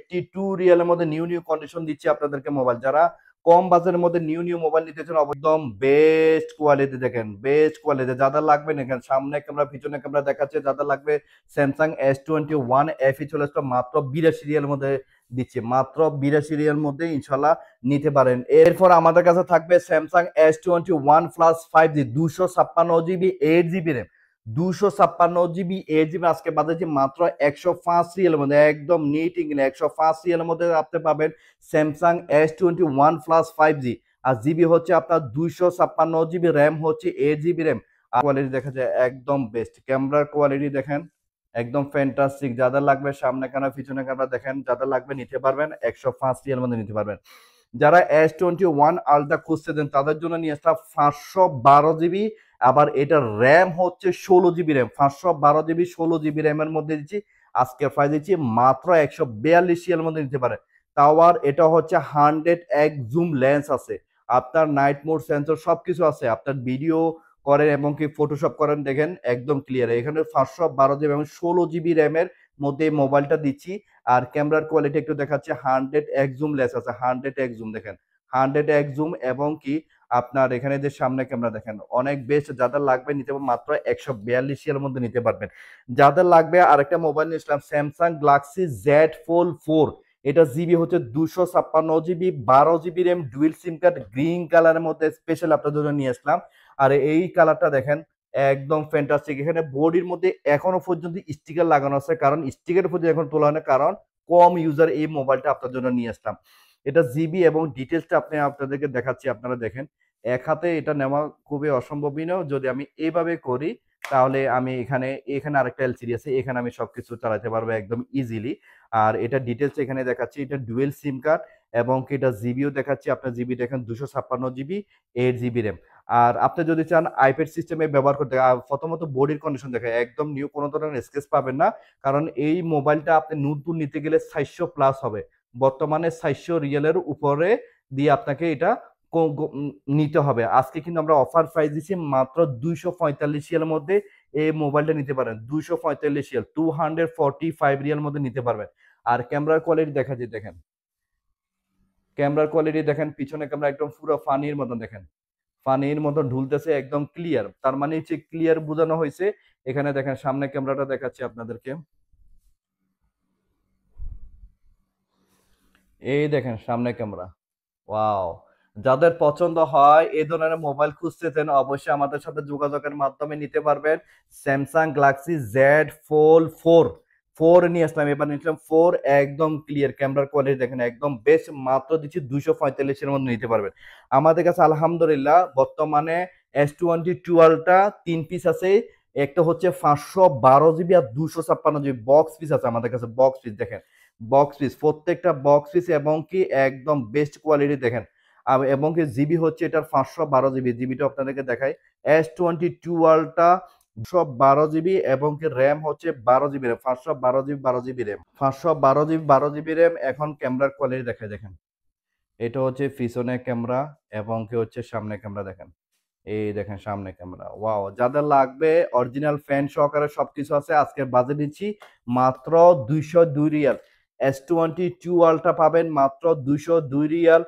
82 রিয়ালের মধ্যে নিউ নিউ কন্ডিশন দিচ্ছি আপনাদেরকে মোবাইল। যারা কম বাজারের মধ্যে নিউ নিউ মোবাইল নিতে চান একদম বেস্ট কোয়ালিটি দেখেন, বেস্ট কোয়ালিটি। যাদের লাগবে দেখেন সামনে ক্যামেরা পিছনে ক্যামেরা দেখাচ্ছে। যাদের লাগবে স্যামসাং S21 FE চলে আসলো মাত্র 82 রিয়ালের মধ্যে দিচ্ছে, মাত্র 82 রিয়ালের মধ্যে ইনশাল্লাহ নিতে পারেন। এরপর আমাদের কাছে থাকবে Samsung S21 plus 5G 256 GB 8 GB RAM, 256 GB 8 GB আজকে বাজারে মাত্র 105 রিয়ালের মধ্যে, একদম নিট ইংলিশ 105 রিয়ালের মধ্যে আপনি পাবেন স্যামসাং S21 প্লাস 5G। আর জিবি হচ্ছে আপনার 256 জিবি, র্যাম হচ্ছে 8 জিবি র্যাম। আর কোয়ালিটি দেখা যায় একদম বেস্ট, ক্যামেরার কোয়ালিটি দেখেন একদম ফ্যান্টাস্টিক। যাদের লাগবে সামনে ক্যামেরা পিছনে ক্যামেরা দেখেন, যাদের লাগবে নিতে পারবেন 105 রিয়ালের মধ্যে নিতে পারবেন। যারা S21 আলট্রা খুঁজতে দেন তাদের জন্য নিয়ে আসলাম 512 জিবি, আবার এটার র্যাম হচ্ছে 16 জিবি র্যাম, 512 জিবি 16 জিবি র্যামের মধ্যে দিচ্ছি। আজকে প্রাইস দিচ্ছি মাত্র 142 মধ্যে নিতে পারে। তাও আর এটা হচ্ছে 100x জুম লেন্স আছে, আপনার নাইট মোড সেন্সর সবকিছু আছে, আপনার ভিডিও করেন এবং কি ফটোশপ করেন দেখেন একদম ক্লিয়ার। এখানে 512 জিবি এবং 16 জিবি র্যামের মধ্যে মোবাইলটা দিচ্ছি। আর ক্যামেরার কোয়ালিটি একটু দেখাচ্ছে 100x জুম লেন্স আছে, 100x জুম দেখেন, 100x জুম এবং কি আপনার এখানে যে সামনে ক্যামেরা দেখেন অনেক বেস্ট। যাদের লাগবে নিতে পারবেন মাত্র 142 এর মধ্যে নিতে পারবেন। যাদের লাগবে আরেকটা মোবাইল নিয়েছিলাম স্যামসাং গ্যালাক্সি Z Fold 4। এটা জিবি হচ্ছে 256 জিবি 12 জিবি র্যাম, ডুয়েল সিম কার্ড, গ্রিন কালারের মধ্যে স্পেশাল আপনাদের জন্য নিয়ে আসলাম। আর এই কালারটা দেখেন একদম ফ্যান্টাস্টিক। এখানে বডির মধ্যে এখনো পর্যন্ত স্টিকার লাগানো আছে, কারণ স্টিকার পর্যন্ত এখন তোলা হয় না, কারণ কম ইউজার এই মোবাইলটা আপনার জন্য নিয়ে আসলাম। এটা জিবি এবং ডিটেলসটা আপনাদেরকে দেখাচ্ছি, আপনারা দেখেন। এক হাতে এটা নেওয়া খুবই অসম্ভবই না, যদি আমি এইভাবে করি তাহলে আমি এখানে এখানে আরেকটা এলসিডি আছে, এখানে আমি সবকিছু চালাতে পারবো একদম ইজিলি। আর এটা ডিটেলস এখানে দেখাচ্ছি, এটা ডুয়েল সিম কার্ড এবং এটা জিবিও দেখাচ্ছি। আপনার জিবি দেখেন 256 জিবি, 8 জিবি র্যাম। আর আপনি যদি চান আইপ্যাড সিস্টেমে ব্যবহার করতে, প্রথমত বডির কন্ডিশন দেখেন একদম নিউ, কোনো ধরনের স্কেচ পাবেন না। কারণ এই মোবাইলটা আপনি নতুন নিতে গেলে 400 প্লাস হবে, বর্তমানে 400 রিয়েলের উপরে দিয়ে আপনাকে এটা নিতে হবে। আজকে কিন্তু আমরা অফার প্রাইস দিচ্ছি মাত্র 245 রিয়ালের মধ্যে এই মোবাইলটা নিতে পারেন। 245 রিয়াল, 245 রিয়াল মধ্যে নিতে পারবেন। আর ক্যামেরার কোয়ালিটি দেখা যায়, দেখেন ক্যামেরার কোয়ালিটি দেখেন, পিছনে ক্যামেরা একদম পুরো ফানির মতন, দেখেন ফানির মতন ঢুলতেছে, একদম ক্লিয়ার। তার মানে হচ্ছে ক্লিয়ার বোঝানো হয়েছে। এখানে দেখেন সামনে ক্যামেরাটা দেখাচ্ছি আপনাদেরকে, এই দেখেন সামনে ক্যামেরা। ওয়াও, যাদের পছন্দ হয় এই ধরনের মোবাইল খুঁজতেছেন অবশ্যই আমাদের সাথে যোগাযোগের মাধ্যমে নিতে পারবেন। স্যামসাং গ্যালাক্সি জেড ফোল্ড 4 4 নিয়ে আসলাম, এবার নিলাম 4, একদম ক্লিয়ার ক্যামেরার কোয়ালিটি দেখেন একদম বেস্ট, মাত্র দিচ্ছি 245 এর মধ্যে নিতে পারবেন আমাদের কাছে। আলহামদুলিল্লাহ বর্তমানে S22 তিন পিস আছে, একটা হচ্ছে 512 জিবি আর 256 জিবি বক্স পিস আছে আমাদের কাছে। বক্স পিস দেখেন, বক্স পিস প্রত্যেকটা বক্স পিস এবং কি একদম বেস্ট কোয়ালিটি দেখেন। এবং কি জিবি হচ্ছে এটার 512 জিবি, জিবিটা আপনাদেরকে দেখাই। S22 212 জিবি এবং কি র্যাম হচ্ছে 12 GB RAM, 512 GB 12 GB RAM, 512 GB 12 GB RAM. এখন ক্যামেরার কোয়ালিটি দেখাই, দেখেন এটা হচ্ছে পিছনে ক্যামেরা এবং কি হচ্ছে সামনে ক্যামেরা দেখেন, এই দেখেন সামনে ক্যামেরা। ওয়াও, যাদের লাগবে অরিজিনাল ফ্যান সহকারে সবকিছু আছে। আজকে বাজে দিচ্ছি মাত্র 202 রিয়াল। S22 পাবেন মাত্র 202 রিয়াল,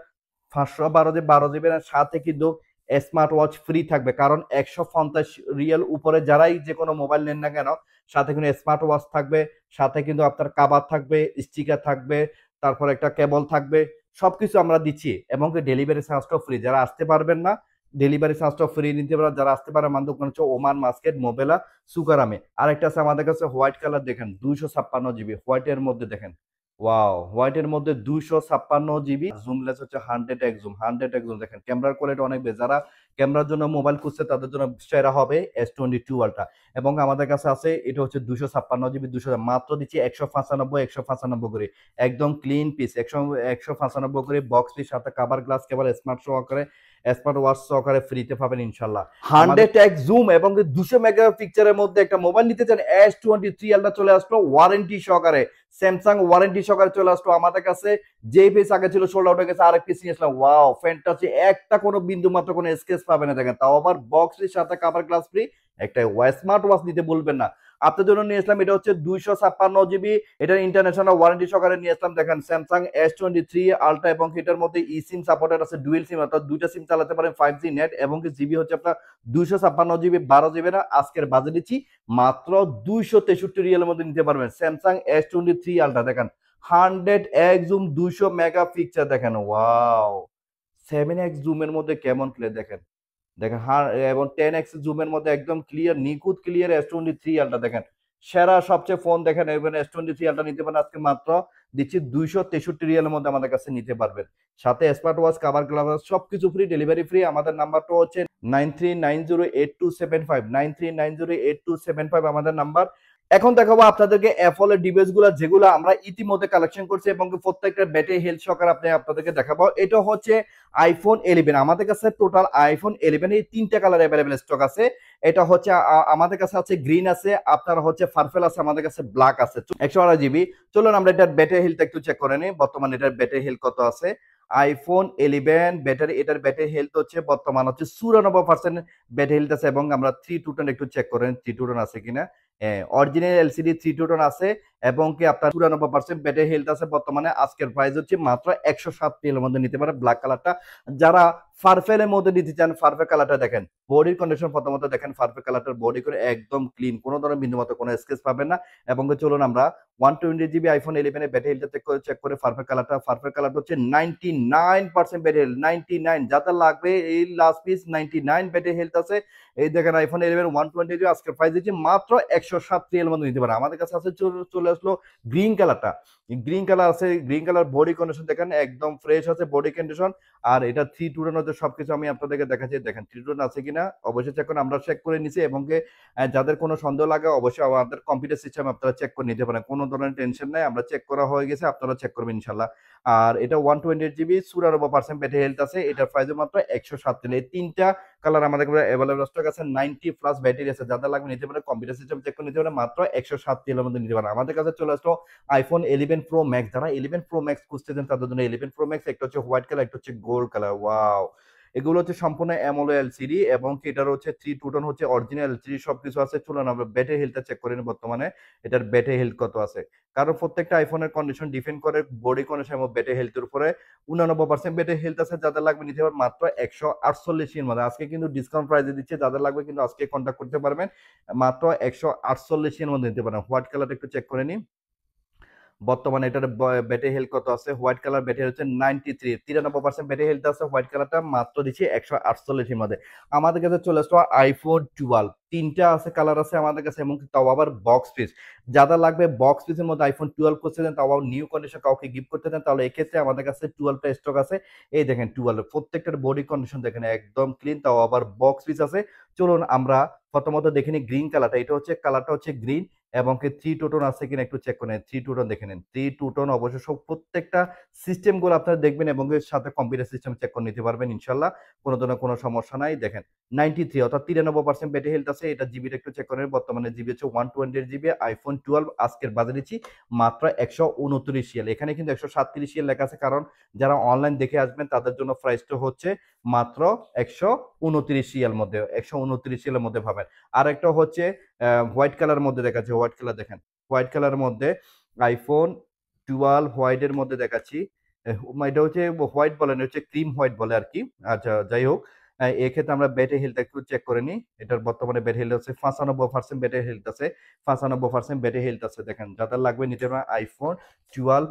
512 জিবি সাথে কিন্তু স্মার্ট ওয়াচ ফ্রি থাকবে। কারণ 150 রিয়াল উপরে যারাই যে কোনো মোবাইল নেন না কেন, সাথে কিন্তু স্মার্ট ওয়াচ থাকবে, সাথে কিন্তু আপনার কাভার থাকবে, স্টিকার থাকবে, তারপর একটা কেবল থাকবে, সবকিছু আমরা দিচ্ছি। এবং ডেলিভারি চার্জটাও ফ্রি, যারা আসতে পারবেন না ডেলিভারি চার্জটাও ফ্রি নিতে পারেন। যারা আসতে পারে আমাদের দোকান হচ্ছে ওমান মার্কেট মোবেলা সুকারামে। আরেকটা আছে আমাদের কাছে হোয়াইট কালার, দেখেন 256 জিবি হোয়াইটের মধ্যে দেখেন। ওয়াও, হোয়াইটের মধ্যে 256 জিবি, জুমলেস হচ্ছে 100x জুম, 100x জুম। দেখেন ক্যামেরার কোয়ালিটি অনেক বেশ, যারা ক্যামেরার জন্য মোবাইল খুঁজছে তাদের জন্য সেরা হবে S22। এবং আমাদের কাছে আছে এটা হচ্ছে 256 জিবি, 200, মাত্র দিচ্ছি 195 করে, একদম ক্লিন পিস, 195 করে বক্স পিস, সাথে কাভার গ্লাস কেবল স্মার্ট সহকারে, স্মার্ট ওয়াচ সহকারে ফ্রিতে পাবেন ইনশাল্লাহ। 100x জুম এবং 200 মেগাপিক্সেলের মধ্যে একটা মোবাইল নিতে চান, S23 চলে আসলো ওয়ারেন্টি সহকারে, স্যামসাং ওয়ারেন্টি সহকারে চলে আসলো আমাদের কাছে। যে পিস আগে ছিল সোল্ড আউট হয়ে গেছে, আরেক পিস নিয়ে আসলাম। ওয়াও, ফ্যান্টাসি, একটা কোনো বিন্দু মাত্র কোনো স্কেচ পাবে না দেখেন, তাও আবার বক্সের সাথে কভার গ্লাস ফ্রি। একটা স্মার্ট ওয়াচ নিতে বলবেন না। আপনার জন্য নিয়ে আসলাম এটা হচ্ছে 256 জিবি, এটা ইন্টারন্যাশনাল ওয়ারেন্টি সহকারে নিয়ে আসলাম। দেখেন স্যামসাং S23 এবং এটার মধ্যে ই সিম সাপোর্টেড আছে, ডুয়েল সিম, অর্থাৎ দুইটা সিম চালাতে পারেন 5G নেট। এবং জিবি হচ্ছে আপনার 256 জিবি 12 জিবি না। আজকের বাজে দিচ্ছি মাত্র 263 রিয়ালের মধ্যে নিতে পারবেন স্যামসাং S23 দেখেন 100x জুম, 200 মেগাপিক্সেল দেখেন। ওয়াও, 7x জুমের মধ্যে কেমন ক্লিয়ার দেখেন, দেখেন এবং 10x জুমের মধ্যে একদম ক্লিয়ার, নিখুঁত ক্লিয়ার S23 দেখেন সেরা সবচেয়ে ফোন দেখেন। এবং S23 নিতে পারেন আজকে মাত্র দিচ্ছি 263 রিয়ালের মধ্যে আমাদের কাছে নিতে পারবেন, সাথে স্মার্ট ওয়াচ কাভার গ্লাস সবকিছু ফ্রি, ডেলিভারি ফ্রি। আমাদের নাম্বারটা হচ্ছে 93908275, 93908275 আমাদের নাম্বার। এখন দেখাবো আপনাদেরকে অ্যাপল এর ডিভাইস গুলো, যেগুলো আমরা ইতিমধ্যে কালেকশন করছি এবং প্রত্যেকটা ব্যাটারি হেলথ সহকারে আপনাদেরকে দেখাবো। এটা হচ্ছে আইফোন 11, আমাদের কাছে টোটাল আইফোন 11 এই তিনটা কালার অ্যাভেলেবেল স্টক আছে। এটা হচ্ছে আমাদের কাছে আছে গ্রিন আছে, আপনার হচ্ছে পার্পল আছে, আমাদের কাছে ব্ল্যাক আছে। 128 জিবি। চলুন আমরা এটার ব্যাটারি হেলথ একটু চেক করে নিই, বর্তমানে এটার ব্যাটারি হেলথ কত আছে। আইফোন 11 ব্যাটারি, এটার ব্যাটারি হেলথ হচ্ছে বর্তমান হচ্ছে 94% ব্যাটারি হেলথ আছে। এবং আমরা 3 একটু চেক করেন 3 আছে কিনা। অরিজিনাল এলসিডি 3 আছে এবং কি আপনার 94% ব্যাটারি হেলথ আছে। বর্তমানে আজকের প্রাইস হচ্ছে মাত্র 107 এর মধ্যে নিতে পারে ব্ল্যাক কালারটা। যারা পার্পেলের মধ্যে নিতে চান, পার্পেল কালারটা দেখেন, বডির কন্ডিশন প্রথমত দেখেন, পার্পেল কালারটার বডি করে একদম ক্লিন, কোনো ধরনের বিন্দুমাত্র কোনো স্কেচ পাবেন না। এবং চলুন আমরা 120 জিবি আইফোন 11 এর ব্যাটারি হেলথ চেক করে পার্পেল কালারটা হচ্ছে 99% ব্যাটারি হেলথ, 99। যাদের লাগবে এই লাস্ট পিস 99 ব্যাটারি হেলথ আছে এই দেখেন আইফোন 11 120 আজকে প্রাইস দিচ্ছি মাত্র 107 রিয়াল মধ্যে নিতে পারে। আমাদের কাছে আছে চলে আসলো গ্রিন কালারটা। গ্রিন কালার আছে, গ্রিন কালার বডি কন্ডিশন দেখেন একদম ফ্রেশ আছে বডি কন্ডিশন। আর এটা 3 হচ্ছে সবকিছু আমি আপনাদেরকে দেখাচ্ছি, দেখেন 3 আছে কিনা অবশ্যই চেক করুন। আমরা চেক করে নিছি এবং যাদের কোনো সন্দেহ লাগে অবশ্যই আমাদের কম্পিউটার সিস্টেম আপনারা চেক করে নিতে পারেন, কোনো ধরনের টেনশন নাই, আমরা চেক করা হয়ে গেছে, আপনারা চেক করবেন ইনশাল্লাহ। আর এটা 128 জিবি 94% ব্যাটারি হেলথ আছে, এটার প্রাইস মাত্র 107 রিয়াল। এই 3টা কালার আমাদের অ্যাভেলেবল স্টক আছে, 90+ ব্যাটারি আছে, যাদের লাগবে নিতে পারে, কম্পিউটার সিস্টেম চেক করে নিতে পারে, মাত্র 107 রিয়ালের মধ্যে নিতে পারে। আমাদের কাছে চলে আসলো আইফোন 11 প্রো ম্যাক্স। যারা 11 প্রো ম্যাক্স খুঁজতেছেন তাদের জন্য 11 প্রো ম্যাক্স, একটা হচ্ছে হোয়াইট কালার, একটা হচ্ছে গোল্ড কালার। ওয়াও, এগুলো হচ্ছে সম্পূর্ণ অ্যামোলো এলসিডি এবং এটার হচ্ছে 3 হচ্ছে অরিজিনাল এলসিডি, সবকিছু আছে। চলুন আমরা ব্যাটারি হেলথটা চেক করে নিই বর্তমানে এটার ব্যাটারি হেলথ কত আছে, কারণ প্রত্যেকটা আইফোনের কন্ডিশন ডিপেন্ড করে বডি কন্ডিশন এবং ব্যাটারি হেলথের উপরে। 89% ব্যাটারি হেলথ আছে, যাদের লাগবে নিতে পারবেন মাত্র 148 এর মধ্যে। আজকে কিন্তু ডিসকাউন্ট প্রাইসে দিচ্ছে, যাদের লাগবে কিন্তু আজকে কন্ট্যাক্ট করতে পারবেন, মাত্র 148 এর মধ্যে নিতে পারেন। হোয়াইট কালারটা একটু চেক করে নিই বর্তমানে এটার ব্যাটারি হেলথ কত আছে। হোয়াইট কালার ব্যাটারি হচ্ছে 93% ব্যাটারি হেলথ আছে। হোয়াইট কালারটা মাত্র দিচ্ছি 148 এর মধ্যে। আমাদের কাছে চলে আসলো আইফোন 12, 3টা আছে কালার আছে আমাদের কাছে এবং তাও আবার বক্স পিস। যাদের লাগবে বক্স পিসের মধ্যে আইফোন 12 করতে দেন, তাও আবার নিউ কন্ডিশন কাউকে গিফট করতে দেন, তাহলে এক্ষেত্রে আমাদের কাছে 12টা স্টক আছে। এই দেখেন 12 প্রত্যেকটার বডি কন্ডিশন দেখেন একদম ক্লিন, তাও আবার বক্স পিস আছে। চলুন আমরা প্রথমত দেখে নিই গ্রিন কালারটা। এটা হচ্ছে কালারটা হচ্ছে গ্রিন এবং 3 আছে কিনা একটু চেক করে নেন। 3 দেখে নেন, 3 অবশ্য সব প্রত্যেকটা সিস্টেম গুলো আপনারা দেখবেন এবং এর সাথে কম্পিউটার সিস্টেম চেক করে নিতে পারবেন ইনশাল্লাহ, কোনো ধরনের কোনো সমস্যা নাই। দেখেন 93 অর্থাৎ 93% ব্যাটারি হেলথ আছে। এটা জিবিটা একটু চেক করেন, বর্তমানে জিবি হচ্ছে 128 জিবি। আইফোন 12 আজকের বাজারে দিচ্ছি মাত্র 129 রিয়াল। এখানে কিন্তু 137 রিয়াল লেখা আছে, কারণ যারা অনলাইন দেখে আসবেন তাদের জন্য প্রাইসটা হচ্ছে মাত্র 129 রিয়াল মধ্যে, 129 রিয়ালের মধ্যে পাবেন। আর একটা হচ্ছে হোয়াইট কালার মধ্যে দেখাচ্ছে, হোয়াইট কালার দেখেন, হোয়াইট কালারের মধ্যে আইফোন 12 হোয়াইটের মধ্যে দেখাচ্ছি। এটা হচ্ছে হোয়াইট বলে না, হচ্ছে ক্রিম হোয়াইট বলে আর কি। আচ্ছা যাই হোক, এক্ষেত্রে আমরা ব্যাটারি হেলথ একটু চেক করে নিই। এটার বর্তমানে ব্যাটারি হেলথ আছে 95% ব্যাটারি হেলথ আছে, 95% ব্যাটারি হেলথ আছে। দেখেন যাদের লাগবে নিতে পারেন আইফোন 12।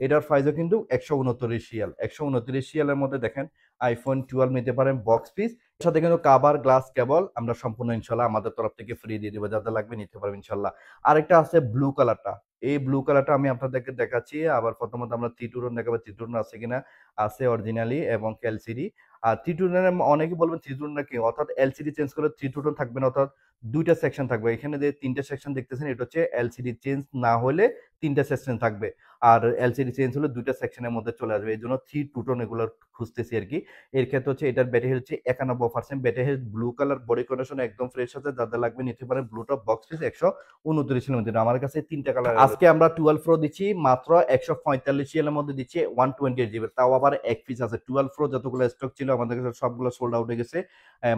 এটার প্রাইসও কিন্তু 129 রিয়াল। 129 রিয়ালের মধ্যে দেখেন আইফোন 12 নিতে পারেন বক্স পিস, সাথে কিন্তু কাভার গ্লাস কেবল আমরা সম্পূর্ণ ইনশাল্লাহ আমাদের তরফ থেকে ফ্রি দিয়ে দিব, যাদের লাগবে নিতে পারবেন ইনশাল্লাহ। আরেকটা আছে ব্লু কালারটা, এই ব্লু কালারটা আমি আপনাদেরকে দেখাচ্ছি। আবার প্রথমত আমরা 3 দেখাবো, 3 আছে কিনা, আছে অরিজিনালি এবং এলসিডি। আর 3 অনেকে বলবেন 3 কি, অর্থাৎ এলসিডি চেঞ্জ করে 3 থাকবে না, অর্থাৎ 2টা সেকশন থাকবে। এখানে যে 3টে সেকশন দেখতেছেন এটা হচ্ছে এলসিডি চেঞ্জ না হলে 3টে সেকশন থাকবে, আর এলসিডি চেঞ্জ হলে 2টা সেকশনের মধ্যে চলে আসবে। এই জন্য 3 এগুলো খুঁজতেছি আর কি। এর ক্ষেত্রে হচ্ছে এটার ব্যাটারি হচ্ছে 91% battery health, blue colour body condition একদম ফ্রেশ আছে, যাদের লাগবে নিতে পারেন। ব্লুটা বক্স পিস 129 এর মধ্যে। আমার কাছে 3টা কালার। আজকে আমরা 12 প্রো দিচ্ছি মাত্র 145 এর মধ্যে দিচ্ছি 128 জিবি, তাও আবার এক পিস আছে। 12 প্রো যতগুলো স্টক ছিল আমাদের কাছে সবগুলো সোল্ড আউট হয়ে গেছে।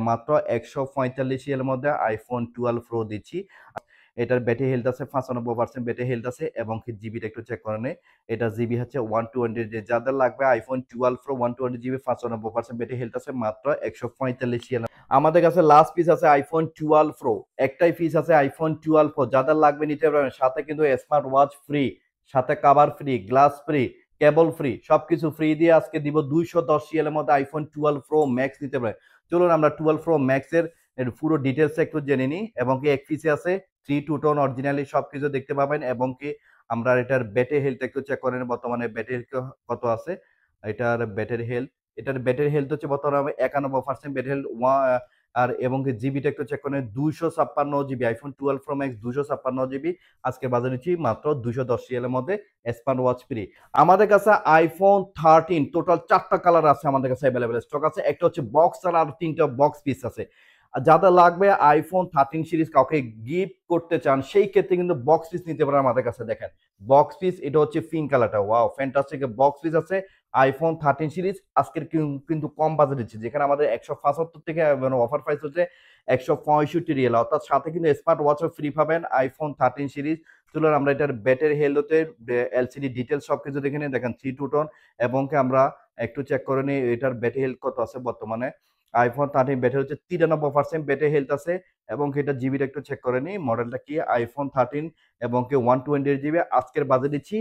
মাত্র 145 এর মধ্যে আইফোন 12 প্রো দিচ্ছি। এটার ব্যাটারি হেলথ আছে 95% ব্যাটারি হেলথ আছে এবং জিবিটা একটু চেক করে নেই। এটা জিবি হচ্ছে 120, যাদের লাগবে iPhone 12 pro 120 GB 95% battery health আছে, মাত্র 145 রিয়াল। আমাদের কাছে লাস্ট পিস আছে আইফোন 12 প্রো, একটাই পিস আছে আইফোন 12 প্রো, যাদের লাগবে নিতে পারবেন। সাথে কিন্তু স্মার্ট ওয়াচ ফ্রি, সাথে কভার ফ্রি, গ্লাস ফ্রি, কেবল ফ্রি, সবকিছু ফ্রি দিয়ে আজকে দিব 210 রিয়ালের মধ্যে আইফোন 12 প্রো ম্যাক্স নিতে পারেন। চলুন আমরা 12 প্রো ম্যাক্স এর পুরো ডিটেলস একটু জেনে নিই এবং কি এক পিসে আছে 3 অরিজিনালি সবকিছু দেখতে পাবেন এবং কি আমরা এটার ব্যাটারি হেলথ একটু চেক করেন, বর্তমানে ব্যাটারি কত আছে। এটার ব্যাটারি হেলথ হচ্ছে বর্তমানে 91% ব্যাটারি হেলথ। আর এবং কি জিবিটা একটু চেক করেন, 256 GB iPhone 12 pro max 256 GB. আজকে বাজারে নিচ্ছি মাত্র 210 রিয়ালের মধ্যে স্মার্ট ওয়াচ ফ্রি। আমাদের কাছে আইফোন 13 টোটাল 4টা কালার আছে আমাদের কাছে অ্যাভেলেবেল স্টক আছে। একটা হচ্ছে বক্স আর 3টা বক্স পিস আছে। যাদের লাগবে আইফোন 13 সিরিজ কাউকে গিফট করতে চান সেই ক্ষেত্রে কিন্তু বক্স পিস নিতে পারেন আমাদের কাছে। দেখেন বক্স পিস, এটা হচ্ছে পিঙ্ক কালারটা, ওয়াও ফ্যান্টাস্টিক বক্স পিস আছে। আইফোন 13 সিরিজ আজকের কিন্তু কম বাজেট দিচ্ছে, যেখানে আমাদের 175 থেকে অফার প্রাইস হচ্ছে 165 রিয়াল, অর্থাৎ সাথে কিন্তু স্মার্ট ওয়াচও ফ্রি পাবেন আইফোন 13 সিরিজ। চলুন আমরা এটার ব্যাটারি হেলথে এলসিডি ডিটেলস সবকিছু দেখে নিই। দেখেন 3 এবং আমরা একটু চেক করে নিই এটার ব্যাটারি হেলথ কত আছে। বর্তমানে আইফোন 13 ব্যাটারি হচ্ছে 93% ব্যাটারি হেলথ আছে এবং এটা জিবিটা একটু চেক করে নিই, মডেলটা কি আইফোন 13 এবং 128 জিবি। আজকের বাজেট দিচ্ছি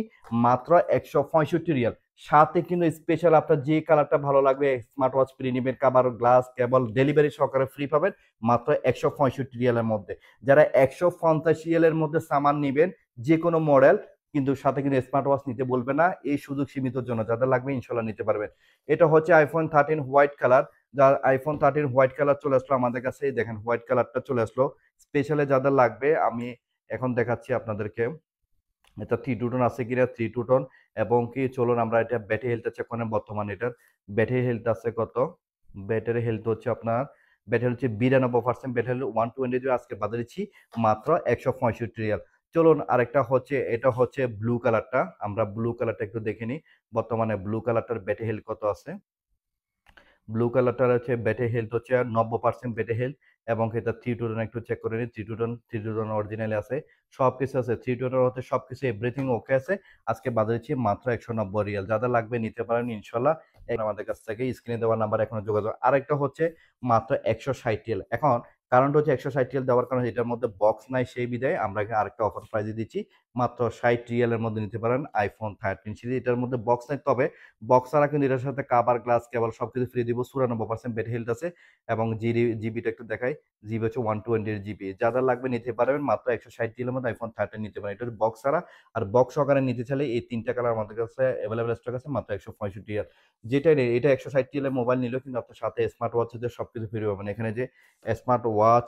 মাত্র 165 রিয়াল। সাথে কিন্তু স্পেশাল আপনার যে কালারটা ভালো লাগবে স্মার্ট ওয়াচ ফ্রি নেবেন, কাভার, গ্লাস, কেবল ডেলিভারি সহকারে ফ্রি পাবেন মাত্র 165 রিয়ালের মধ্যে। যারা 150 রিয়ালের মধ্যে সামান নেবেন যে কোনো মডেল, কিন্তু সাথে কিন্তু স্মার্ট ওয়াচ নিতে বলবে না, এই সুযোগ সীমিতর জন্য। যাদের লাগবে ইনশাল্লাহ নিতে পারবেন। এটা হচ্ছে iPhone 13 হোয়াইট কালার। যার iPhone 13 হোয়াইট কালার চলে আসলো আমাদের কাছে, এই দেখেন হোয়াইট কালারটা চলে আসলো। স্পেশালে যাদের লাগবে আমি এখন দেখাচ্ছি আপনাদেরকে এটা 3 টু টোন আছে কিনা, 3 টু টোন। এবং কি চলুন আমরা এটা ব্যাটারি হেলথ চেক করেন। বর্তমানে এটার ব্যাটারি হেলথ আছে কত, ব্যাটারি হেলথ হচ্ছে আপনার, ব্যাটারি হচ্ছে 92%, ব্যাটারি 120, আজকে বাদে দিচ্ছি মাত্র 165 রিয়াল। চলুন আরেকটা হচ্ছে, এটা হচ্ছে ব্লু কালারটা, আমরা ব্লু কালারটা একটু দেখে নিই। বর্তমানে ব্লু কালারটার ব্যাটারি হেলথ কত আছে। ব্লু কালারটার হচ্ছে ব্যাটারি হেলথ হচ্ছে 90% ব্যাটারি হেলথ। এবং এটা 3 টু টোন একটু চেক করে নিই। 3 টু টোন অরিজিনালি আছে, সবকিছু আছে। 3 টু টোনের হচ্ছে সবকিছু এভরিথিং ওকে আছে। আজকে বাজারে দিচ্ছি মাত্র 190 রিয়াল। যাদের লাগবে নিতে পারেন ইনশাল্লাহ। আমাদের কাছ থেকে স্ক্রিনে দেওয়ার নাম্বার এখনো যোগাযোগ। আরেকটা হচ্ছে মাত্র 160 রিয়াল। এখন কারণটা হচ্ছে 160 রিয়াল দেওয়ার কারণে এটার মধ্যে বক্স নাই, সেই বিধায় আমরা আরেকটা অফার প্রাইজে দিচ্ছি মাত্র 60 রিয়ালের মধ্যে নিতে পারেন iPhone 13 সিরিজ। এটার মধ্যে বক্স নাই, তবে বক্স ছাড়া কিন্তু এটার সাথে কাভার, গ্লাস, কেবল সবকিছু ফ্রি দিব। 94% ব্যাটারি হেলথ আছে। এবং জিবিটা একটু দেখাই, জিবি হচ্ছে 120 জিবি। যাদের লাগবে নিতে পারবেন মাত্র 160 রিয়ালের মধ্যে iPhone 13 নিতে পারেন। এটা বক্স ছাড়া। আর বক্স সহকারে নিতে চাইলে এই তিনটা কালার আমাদের কাছে অ্যাভেলেবল স্টক আছে মাত্র 165 রিয়াল। যেটাই নেই এটা 160 রিয়ালের মোবাইল নিলেও কিন্তু আপনার সাথে স্মার্ট ওয়াচের সবকিছু ফ্রি পাবেন। এখানে যে স্মার্ট ওয়াচ,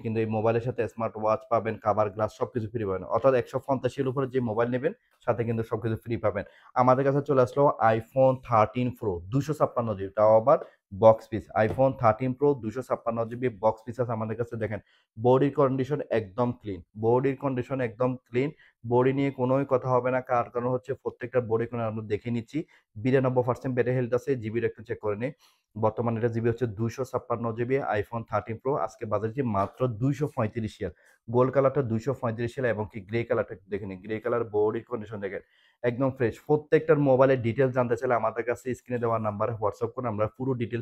কিন্তু এই মোবাইলের সাথে স্মার্ট ওয়াচ পাবেন, কাভার, গ্লাস সবকিছু ফ্রি পাবেন। অর্থাৎ 150 এর উপরে যে মোবাইল নেবেন সাথে কিন্তু সবকিছু ফ্রি পাবেন। আমাদের কাছে চলে আসলো iPhone 13 Pro 256 জিবি, তাও আবার box piece. iPhone 13 Pro 256 GB box piece আছে আমাদের কাছে। দেখেন বডির কন্ডিশন একদম ক্লিন, বডির কন্ডিশন একদম ক্লিন। বডি নিয়ে কোনোই কথা হবে না, কারণ হচ্ছে প্রত্যেকটা বডি কোনো আমরা দেখে নিচ্ছি। 92% ব্যাটারি হেলথ আছে। জিবির একটু চেক করে নিই। বর্তমানে এটা জিবি হচ্ছে 256 জিবি iPhone 13 Pro। আজকে বাজারে মাত্র 235 রিয়াল। গোল্ড কালারটা 235 রিয়াল। এবং কি গ্রে কালারটা দেখে নিন, গ্রে কালার বডির কন্ডিশন দেখেন একদম ফ্রেশ। প্রত্যেকটার মোবাইলের ডিটেলস জানতে চাইলে আমাদের কাছে স্ক্রিনে দেওয়া নাম্বারে হোয়াটসঅ্যাপ করুন। আমরা পুরো ডিটেলস,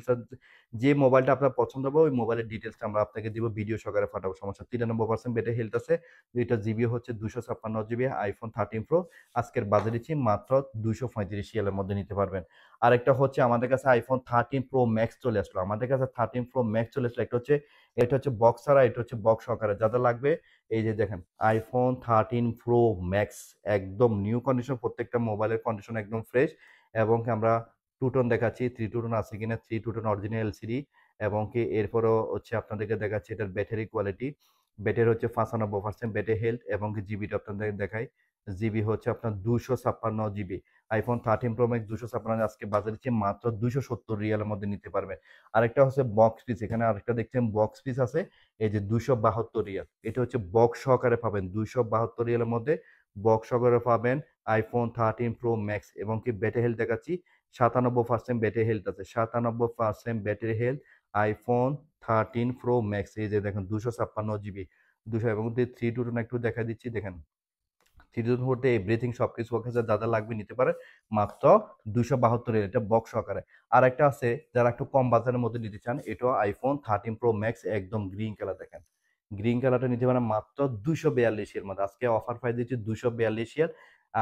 যে মোবাইলটা আপনার পছন্দ হবে ওই মোবাইলের ডিটেলসটা আমরা আপনাকে দিব, ভিডিও সহকারে পাঠাবো, সমস্যা। 93% ব্যাটারি হেলথ আছে। দুইটা জিবি হচ্ছে 256 জিবি iPhone 13 Pro। আজকের বাজারে দিচ্ছি মাত্র 235 রিয়ালের মধ্যে নিতে পারবেন। আরেকটা হচ্ছে আমাদের কাছে iPhone 13 Pro Max চলে আসলো। আমাদের কাছে 13 Pro Max চলে আসলো। এটা হচ্ছে বক্স ছাড়া, এটা হচ্ছে বক্স সহকারে। যাদের লাগবে এই যে দেখেন iPhone 13 Pro Max একদম নিউ কন্ডিশন, প্রত্যেকটা মোবাইলের কন্ডিশন একদম ফ্রেশ। এবং কি আমরা 2 টোন দেখাচ্ছি, 3 টু টোন আছে কিনা, 3 টু টোন অরিজিনাল এলসিডি। এবং কি এরপরও হচ্ছে আপনাদেরকে দেখাচ্ছি এটার ব্যাটারি কোয়ালিটি। ব্যাটারি হচ্ছে 95% ব্যাটারি হেলথ। এবং কি জিবিটা আপনাদের দেখাই, জিবি হচ্ছে আপনার 256 জিবি। iPhone 13 Pro Max 256 আজকে বাজারে দিচ্ছে মাত্র 270 রিয়ালের মধ্যে নিতে পারবেন। আরেকটা হচ্ছে বক্স পিস, এখানে আরেকটা দেখছেন বক্স পিস আছে, এই যে 272 রিয়াল। এটা হচ্ছে বক্স সহকারে পাবেন 272 রিয়ালের মধ্যে। বক্স সহকারে পাবেন iPhone 13 Pro Max। এবং কি ব্যাটারি হেলথ দেখাচ্ছি, 97% ব্যাটারি হেলথ আছে, 97% battery health iPhone 13 Pro Max। এই যে দেখেন 256 জিবি, 200। এবং 3 টু টোন একটু দেখা দিচ্ছি, দেখেন 3 টু টোন করতে এভরিথিং সবকিছু ওকে, দাদা লাগবে নিতে পারে মাত্র 272। এটা বক্স সহকারে। আর একটা আছে যারা একটু কম বাজারের মধ্যে নিতে চান, এটাও iPhone 13 Pro Max একদম গ্রিন কালার। দেখেন গ্রিন কালারটা নিতে পারেন মাত্র 242 এর মধ্যে। আজকে অফার প্রাইস দিচ্ছি 242 এর।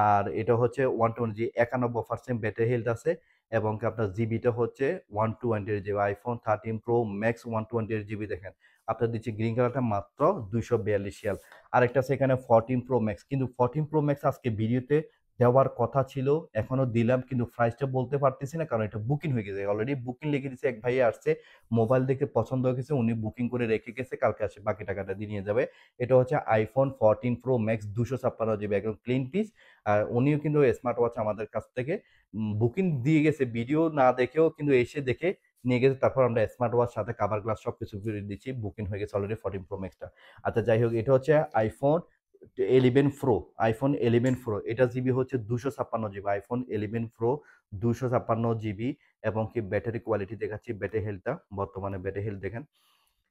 আর এটা হচ্ছে 120 91% ব্যাটারি হেলথ আছে। এবং কি আপনার জিবিটা হচ্ছে 120 GB iPhone 13 Pro Max 120 GB. দেখেন আপনার দিচ্ছি গ্রিন কালারটা মাত্র 242 রিয়াল। আরেকটা আছে এখানে 14 Pro Max, কিন্তু 14 Pro Max আজকে ভিডিওতে দেওয়ার কথা ছিল, এখনো দিলাম, কিন্তু প্রাইসটা বলতে পারতেছি না কারণ এটা বুকিং হয়ে গেছে। অলরেডি বুকিং লিখে দিয়েছে, এক ভাইয়া আসছে, মোবাইল দেখে পছন্দ হয়ে গেছে, উনি বুকিং করে রেখে গেছে, কালকে আসে বাকি টাকাটা দিয়ে নিয়ে যাবে। এটা হচ্ছে iPhone 14 Pro Max 256 জিবি একদম ক্লিন পিস। আর উনিও কিন্তু স্মার্ট ওয়াচ আমাদের কাছ থেকে বুকিং দিয়ে গেছে, ভিডিও না দেখেও কিন্তু এসে দেখে নিয়ে গেছে। তারপর আমরা স্মার্ট ওয়াচ সাথে কাভার, গ্লাস সবকিছু ফিরিয়ে দিচ্ছি, বুকিং হয়ে গেছে অলরেডি 14 Pro Max টা। আচ্ছা যাই হোক, এটা হচ্ছে iPhone 11 Pro এটা জিবি হচ্ছে 256 জিবি iPhone 11 Pro 256 জিবি। এবং কি ব্যাটারি কোয়ালিটি দেখাচ্ছি, ব্যাটারি হেলথটা, বর্তমানে ব্যাটারি হেলথ দেখেন,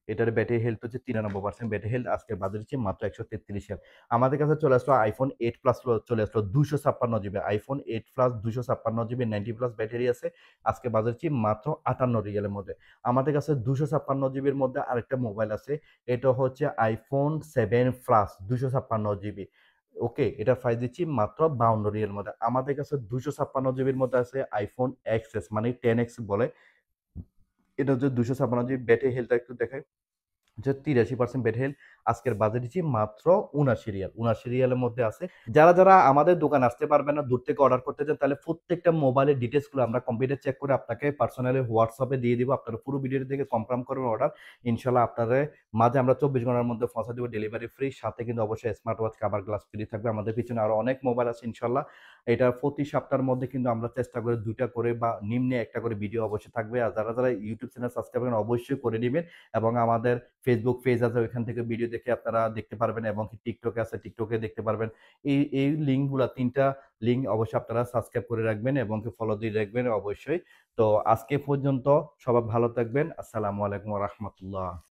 এটার ব্যাটারি হেলথ হচ্ছে 93% ব্যাটারি হেলথ। আজকে বাজারে হচ্ছে মাত্র 133 রিয়াল। আমাদের কাছে চলে আসলো iPhone 8 Plus চলে আসলো 256 GB iPhone 8 Plus 256 GB 90+ battery আছে। আজকে বাজারে হচ্ছে মাত্র 58 রিয়ালের মধ্যে। আমাদের কাছে 256 জিবির মধ্যে আরেকটা মোবাইল আছে, এটা হচ্ছে iPhone 7 Plus 256 জিবি। ওকে, এটার প্রাইস দিচ্ছি মাত্র 52 রিয়াল মধ্যে। আমাদের কাছে 256 জিবির মধ্যে আছে আইফোন এক্সএস মানে 10X বলে। এটা হচ্ছে 256 জিবি। ব্যাটারি হেলথটা একটু দেখাই যে 83% ব্যাটারি হেলথ। আজকের বাজেট দিচ্ছি মাত্র 79 রিয়াল। 79 রিয়ালের মধ্যে আছে। যারা যারা আমাদের দোকানে আসতে পারবেন না, দূর থেকে অর্ডার করতে চান, তাহলে প্রত্যেকটা মোবাইলের ডিটেইলসগুলো আমরা কম্পিউটার চেক করে আপনাকে পার্সোনালি হোয়াটসঅ্যাপে দিয়ে দিব। আপনারা পুরো ভিডিওটি দেখে কনফার্ম করবেন অর্ডার। ইনশাআল্লাহ আপনাদের মাঝে আমরা 24 ঘন্টার মধ্যে পৌঁছে দিব, ডেলিভারি ফ্রি। সাথে কিন্তু অবশ্যই smart watch, cover glass free থাকবে। আমাদের পিছনে আরো অনেক মোবাইল আছে ইনশাআল্লাহ। এটা প্রতি সপ্তাহের মধ্যে কিন্তু আমরা চেষ্টা করি 2টা করে বা নিম্নে 1টা করে ভিডিও অবশ্যই থাকবে। আর যারা যারা ইউটিউব চ্যানেল সাবস্ক্রাইব করেন অবশ্যই করে নিবেন। এবং আমাদের ফেসবুক পেজ আছে, ওইখান থেকে ভিডিও দেখে আপনারা দেখতে পারবেন। এবং টিকটকে আছে, টিকটকে দেখতে পারবেন। এই লিঙ্কগুলা 3টা লিঙ্ক অবশ্যই আপনারা সাবস্ক্রাইব করে রাখবেন এবং ফলো দিয়ে রাখবেন অবশ্যই। তো আজকে পর্যন্ত সবাই ভালো থাকবেন। আসসালামু আলাইকুম ওয়া রাহমাতুল্লাহ।